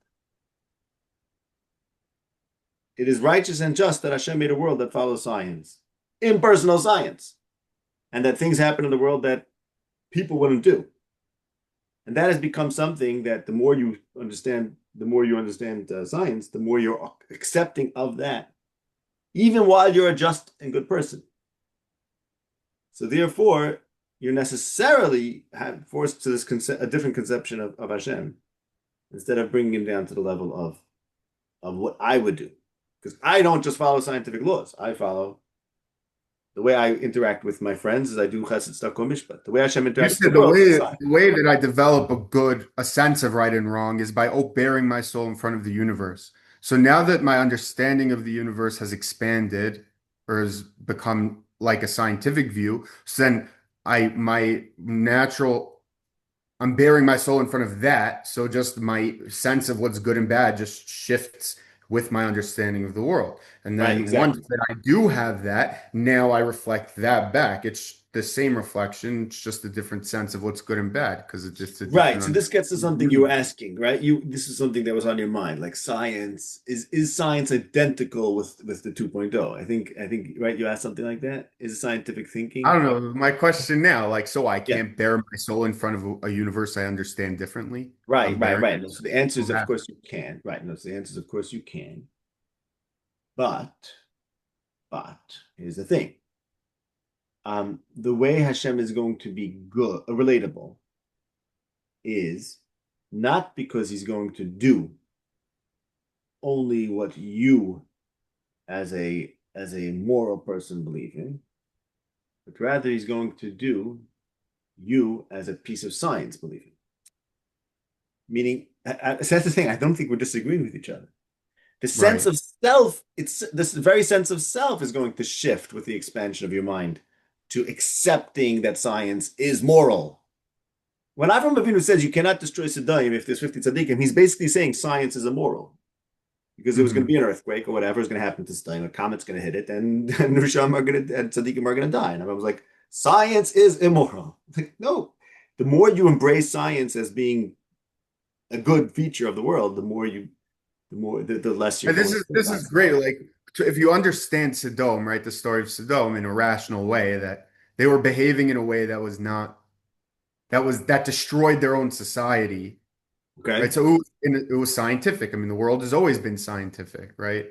It is righteous and just that Hashem made a world that follows science, impersonal science, and that things happen in the world that people wouldn't do. And that has become something that the more you understand science, the more you're accepting of that, even while you're a just and good person. So therefore, you're necessarily forced to a different conception of Hashem, instead of bringing him down to the level of what I would do. Because I don't just follow scientific laws. I follow the way I interact with my friends is I do chesed tzedakah mishpat. The way Hashem You interacts with said the world is the way that I develop a sense of right and wrong is by bearing my soul in front of the universe. So now that my understanding of the universe has expanded or has become like a scientific view, so then I'm bearing my soul in front of that. So just my sense of what's good and bad just shifts with my understanding of the world. And then right, once exactly. that I do have that, now I reflect that back. It's the same reflection, it's just a different sense of what's good and bad because it's just a Right. different So this gets to something you were asking, right? This is something that was on your mind, like science. Is science identical with the 2.0? I think right, you asked something like that. Is scientific I thinking? don't know. My question now, like, so I Yeah. can't bear my soul in front of a universe I understand differently. Right, I'm right, bearing right. No, so the answer my is, soul of that. course, you can. Right. No, so the answer is, of course, you can. But here's the thing. The way Hashem is going to be good, relatable, is not because he's going to do only what you, as a moral person, believe in, but rather he's going to do you as a piece of science believe in. Meaning, so that's the thing. I don't think we're disagreeing with each other. The sense Right. of self, it's this very sense of self is going to shift with the expansion of your mind to accepting that science is moral. When Avram Avinu says you cannot destroy Sodom if there's 50 tzaddikim, he's basically saying science is immoral. Because there was going to be an earthquake or whatever is going to happen to Sodom, a comet's going to hit it, and Nusham are going to, and tzaddikim are going to die. And I was like, science is immoral. Like, no. The more you embrace science as being a good feature of the world, the less you're And going this is great. Like if you understand Sodom, right, the story of Sodom in a rational way, that they were behaving in a way that was not that destroyed their own society. Okay. Right. So it was scientific. I mean, the world has always been scientific, right?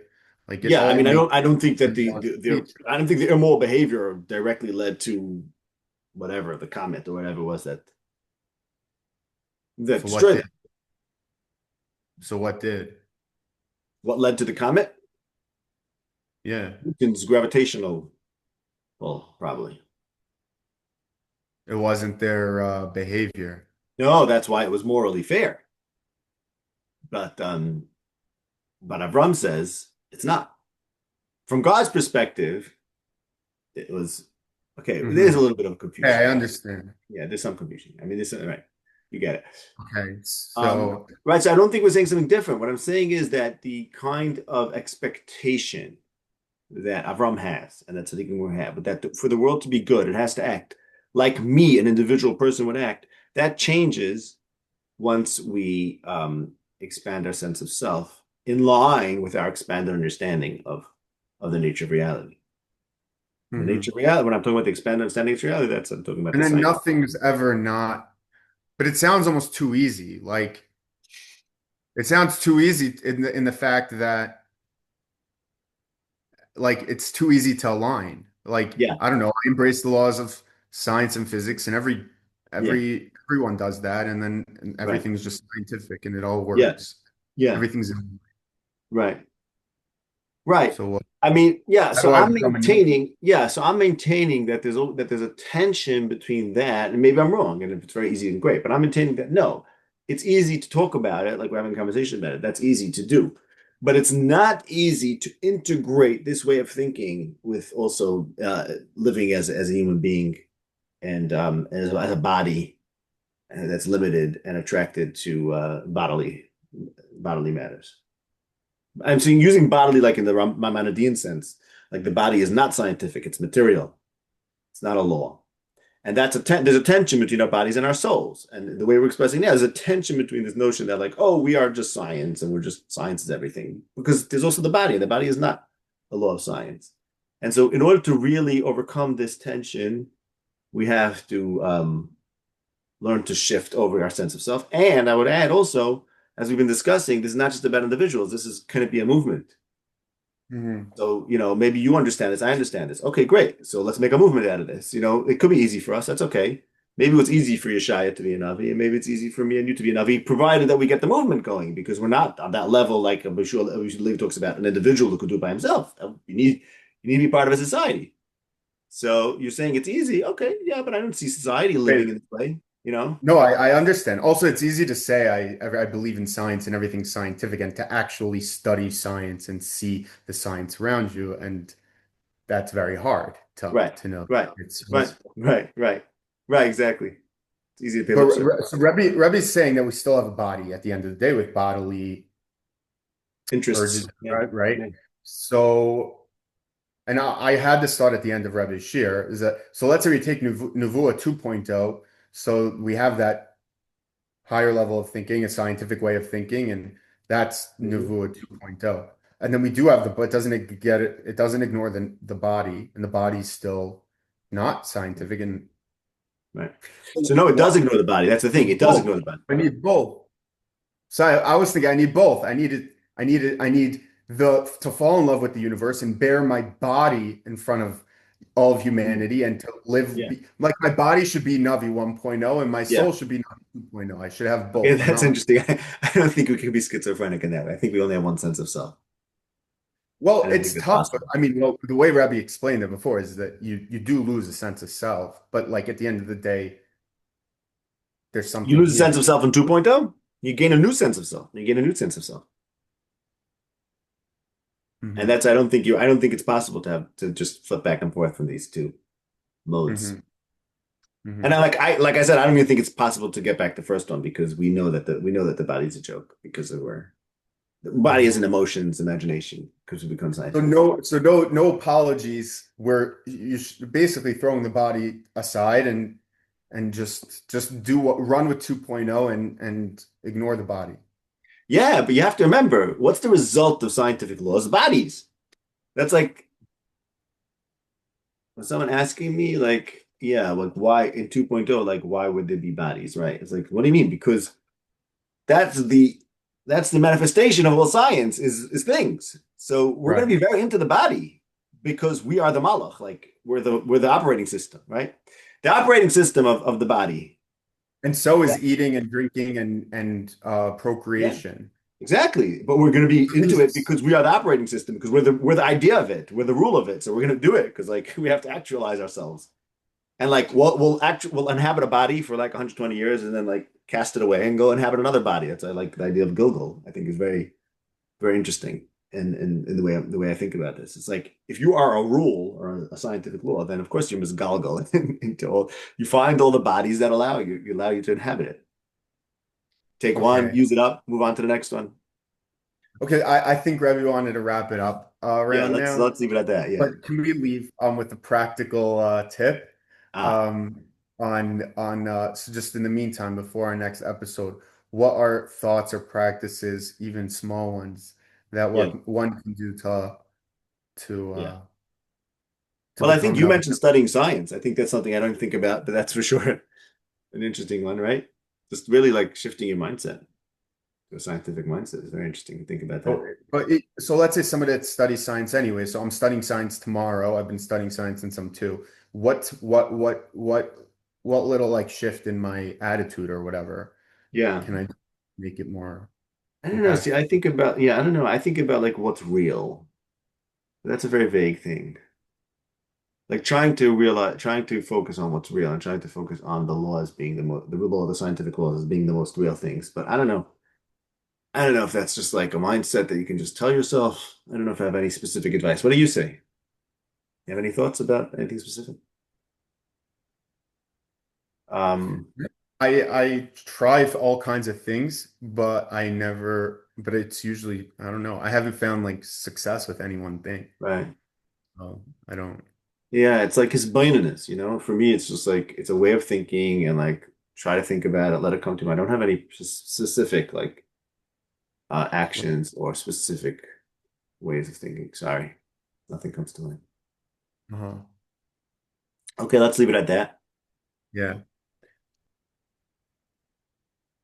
Like it Yeah, I all mean, makes I don't think that sense. I don't think the immoral behavior directly led to whatever the comment or whatever it was that So what destroyed did? them. So what did? What led to the comet? Yeah. Newton's gravitational pull, probably. It wasn't their behavior. No, that's why it was morally fair. But Avram says it's not. From God's perspective, it was okay. There's a little bit of Hey, I confusion. understand. Yeah, there's some confusion. I mean, this right. You get it. Okay. So Right. So I don't think we're saying something different. What I'm saying is that the kind of expectation that Avram has and that Tzaddikim will have, but that for the world to be good, it has to act like me, an individual person would act. That changes once we expand our sense of self in line with our expanded understanding of the nature of reality. The nature of reality, when I'm talking about the expanded understanding of reality, that's I'm talking about and the then science. nothing's ever not, but it sounds almost too easy. Like it sounds too easy in the fact that like it's too easy to align. Like Yeah, I don't know, I embrace the laws of science and physics, and yeah, everyone does that, and then right. everything's just scientific and it all Yeah, works. yeah, Everything's right. Right. so. I mean, yeah, How so do I I'm become a new? maintaining, yeah, so I'm maintaining that there's a tension between that, and maybe I'm wrong, and if it's very easy and great, but I'm maintaining that no, it's easy to talk about it, like we're having a conversation about it. That's easy to do. But it's not easy to integrate this way of thinking with also living as a human being and as a body that's limited and attracted to bodily matters. I'm saying using bodily like in the Maimonidean sense, like the body is not scientific, it's material. It's not a law. And there's a tension between our bodies and our souls. And the way we're expressing now is a tension between this notion that like, oh, we are just science and we're just science is everything. Because there's also the body, and the body is not a law of science. And so in order to really overcome this tension, we have to learn to shift over our sense of self. And I would add also, as we've been discussing, this is not just about individuals. This is going to be a movement. Mhm. So, maybe you understand this. I understand this. Okay, great. So let's make a movement out of this. It could be easy for us. That's okay. Maybe it's easy for Yeshaya to be a Navi, and maybe it's easy for me and you to be a Navi, provided that we get the movement going, because we're not on that level like HaLevi talks about an individual who could do it by himself. You need to be part of a society. So you're saying it's easy. Okay, yeah, but I don't see society living in this way. No, I understand. Also, it's easy to say I believe in science and everything's scientific, and to actually study science and see the science around you, and that's very hard Right, to know. right, It's right, right, right, right, exactly. It's easy to pay but lip service. So Rebbe's saying that we still have a body at the end of the day with bodily Interests. urges, Yeah, right? Right. yeah. So, and I had this thought at the end of Rebbe's shir is that so let's say we take Nevuah 2.0, so we have that higher level of thinking, a scientific way of thinking, and that's Mhm. Nevuah 2.0. And then we do have but doesn't it get it? It doesn't ignore the body, and the body's still not scientific. And Right. So no, it does ignore the body. That's the thing. It does both. ignore the body. I need both. So I was thinking I need both. I need the to fall in love with the universe and bear my body in front of all of Mhm. humanity and to live Yeah. like my body should be Navi 1.0 and my Yeah. soul should be Navi 2.0. I should have Okay, both. I'm that's not. interesting. I don't think we can be schizophrenic in that way. I think we only have one sense of self. Well, I don't think it's that's tough. But possible. I mean, well, the way Rabbi explained it before is that you do lose a sense of self, but like at the end of the day, there's You something lose a here. sense of self in 2.0, you gain a new sense of self. You gain a new sense of self. And Mhm. that's I don't think it's possible to just flip back and forth from these two. modes. Hmm. And Hmm. like I said, I don't even think it's possible to get back the first one because we know that the body's a joke because the body Hmm. isn't emotions, imagination, because we become So scientific. no apologies. Where you're basically throwing the body aside and just run with 2.0 and ignore the body. Yeah, but you have to remember, what's the result of scientific laws? Bodies. That's like when someone asking me, like, yeah, like why in 2.0, like why would there be bodies, right? It's like, what do you mean? Because that's the that's the manifestation of all science is things. So we're going Right. to be very into the body because we are the malach, like we're the operating system, right? The operating system of the body. And so Yeah, is eating and drinking and yeah, procreation. exactly. But we're going to be into it These- because we are the operating system, because we're the idea of it, we're the rule of it. So we're going to do it because like we have to actualize ourselves. And like we'll inhabit a body for like 120 years and then like cast it away and go inhabit another body. That's I like the idea of Gilgal. I think is very interesting in the way I think about this. It's like if you are a rule or a scientific law, then of course you must galgal into all you find all the bodies that allow you to inhabit it. Take one, Okay. use it up, move on to the next one. Okay. I think Rebbe wanted to wrap it up Yeah, right now. let's leave it at that. Yeah. But can we leave with a practical tip Ah, um, on so just in the meantime before our next episode, what are thoughts or practices, even small ones, that yeah, what one can do to yeah. uh, to Well, I think become you the mentioned studying science. I think that's something I don't think about, but that's for sure an interesting one, right? Just really like shifting your mindset to a scientific mindset is very interesting to think about that. so let's say somebody that studies science anyway. So I'm studying science tomorrow. I've been studying science since I'm two. What little like shift in my attitude or whatever Yeah. can I make it more I don't know. See, impactful? I think about, yeah, I don't know. I think about like what's real. That's a very vague thing. Like trying to focus on what's real and trying to focus on the laws being the law, the scientific laws as being the most real things. But I don't know. I don't know if that's just like a mindset that you can just tell yourself. I don't know if I have any specific advice. What do you say? You have any thoughts about anything specific? Um, I try all kinds of things, but it's usually, I don't know. I haven't found like success with any one thing. right. I don't. Yeah, it's like his blindness, you know? For me, it's just like it's a way of thinking and like try to think about it, let it come to me. I don't have any specific like actions or specific ways of thinking. Sorry, nothing comes to mind. Uh-huh. Okay, let's leave it at that. Yeah.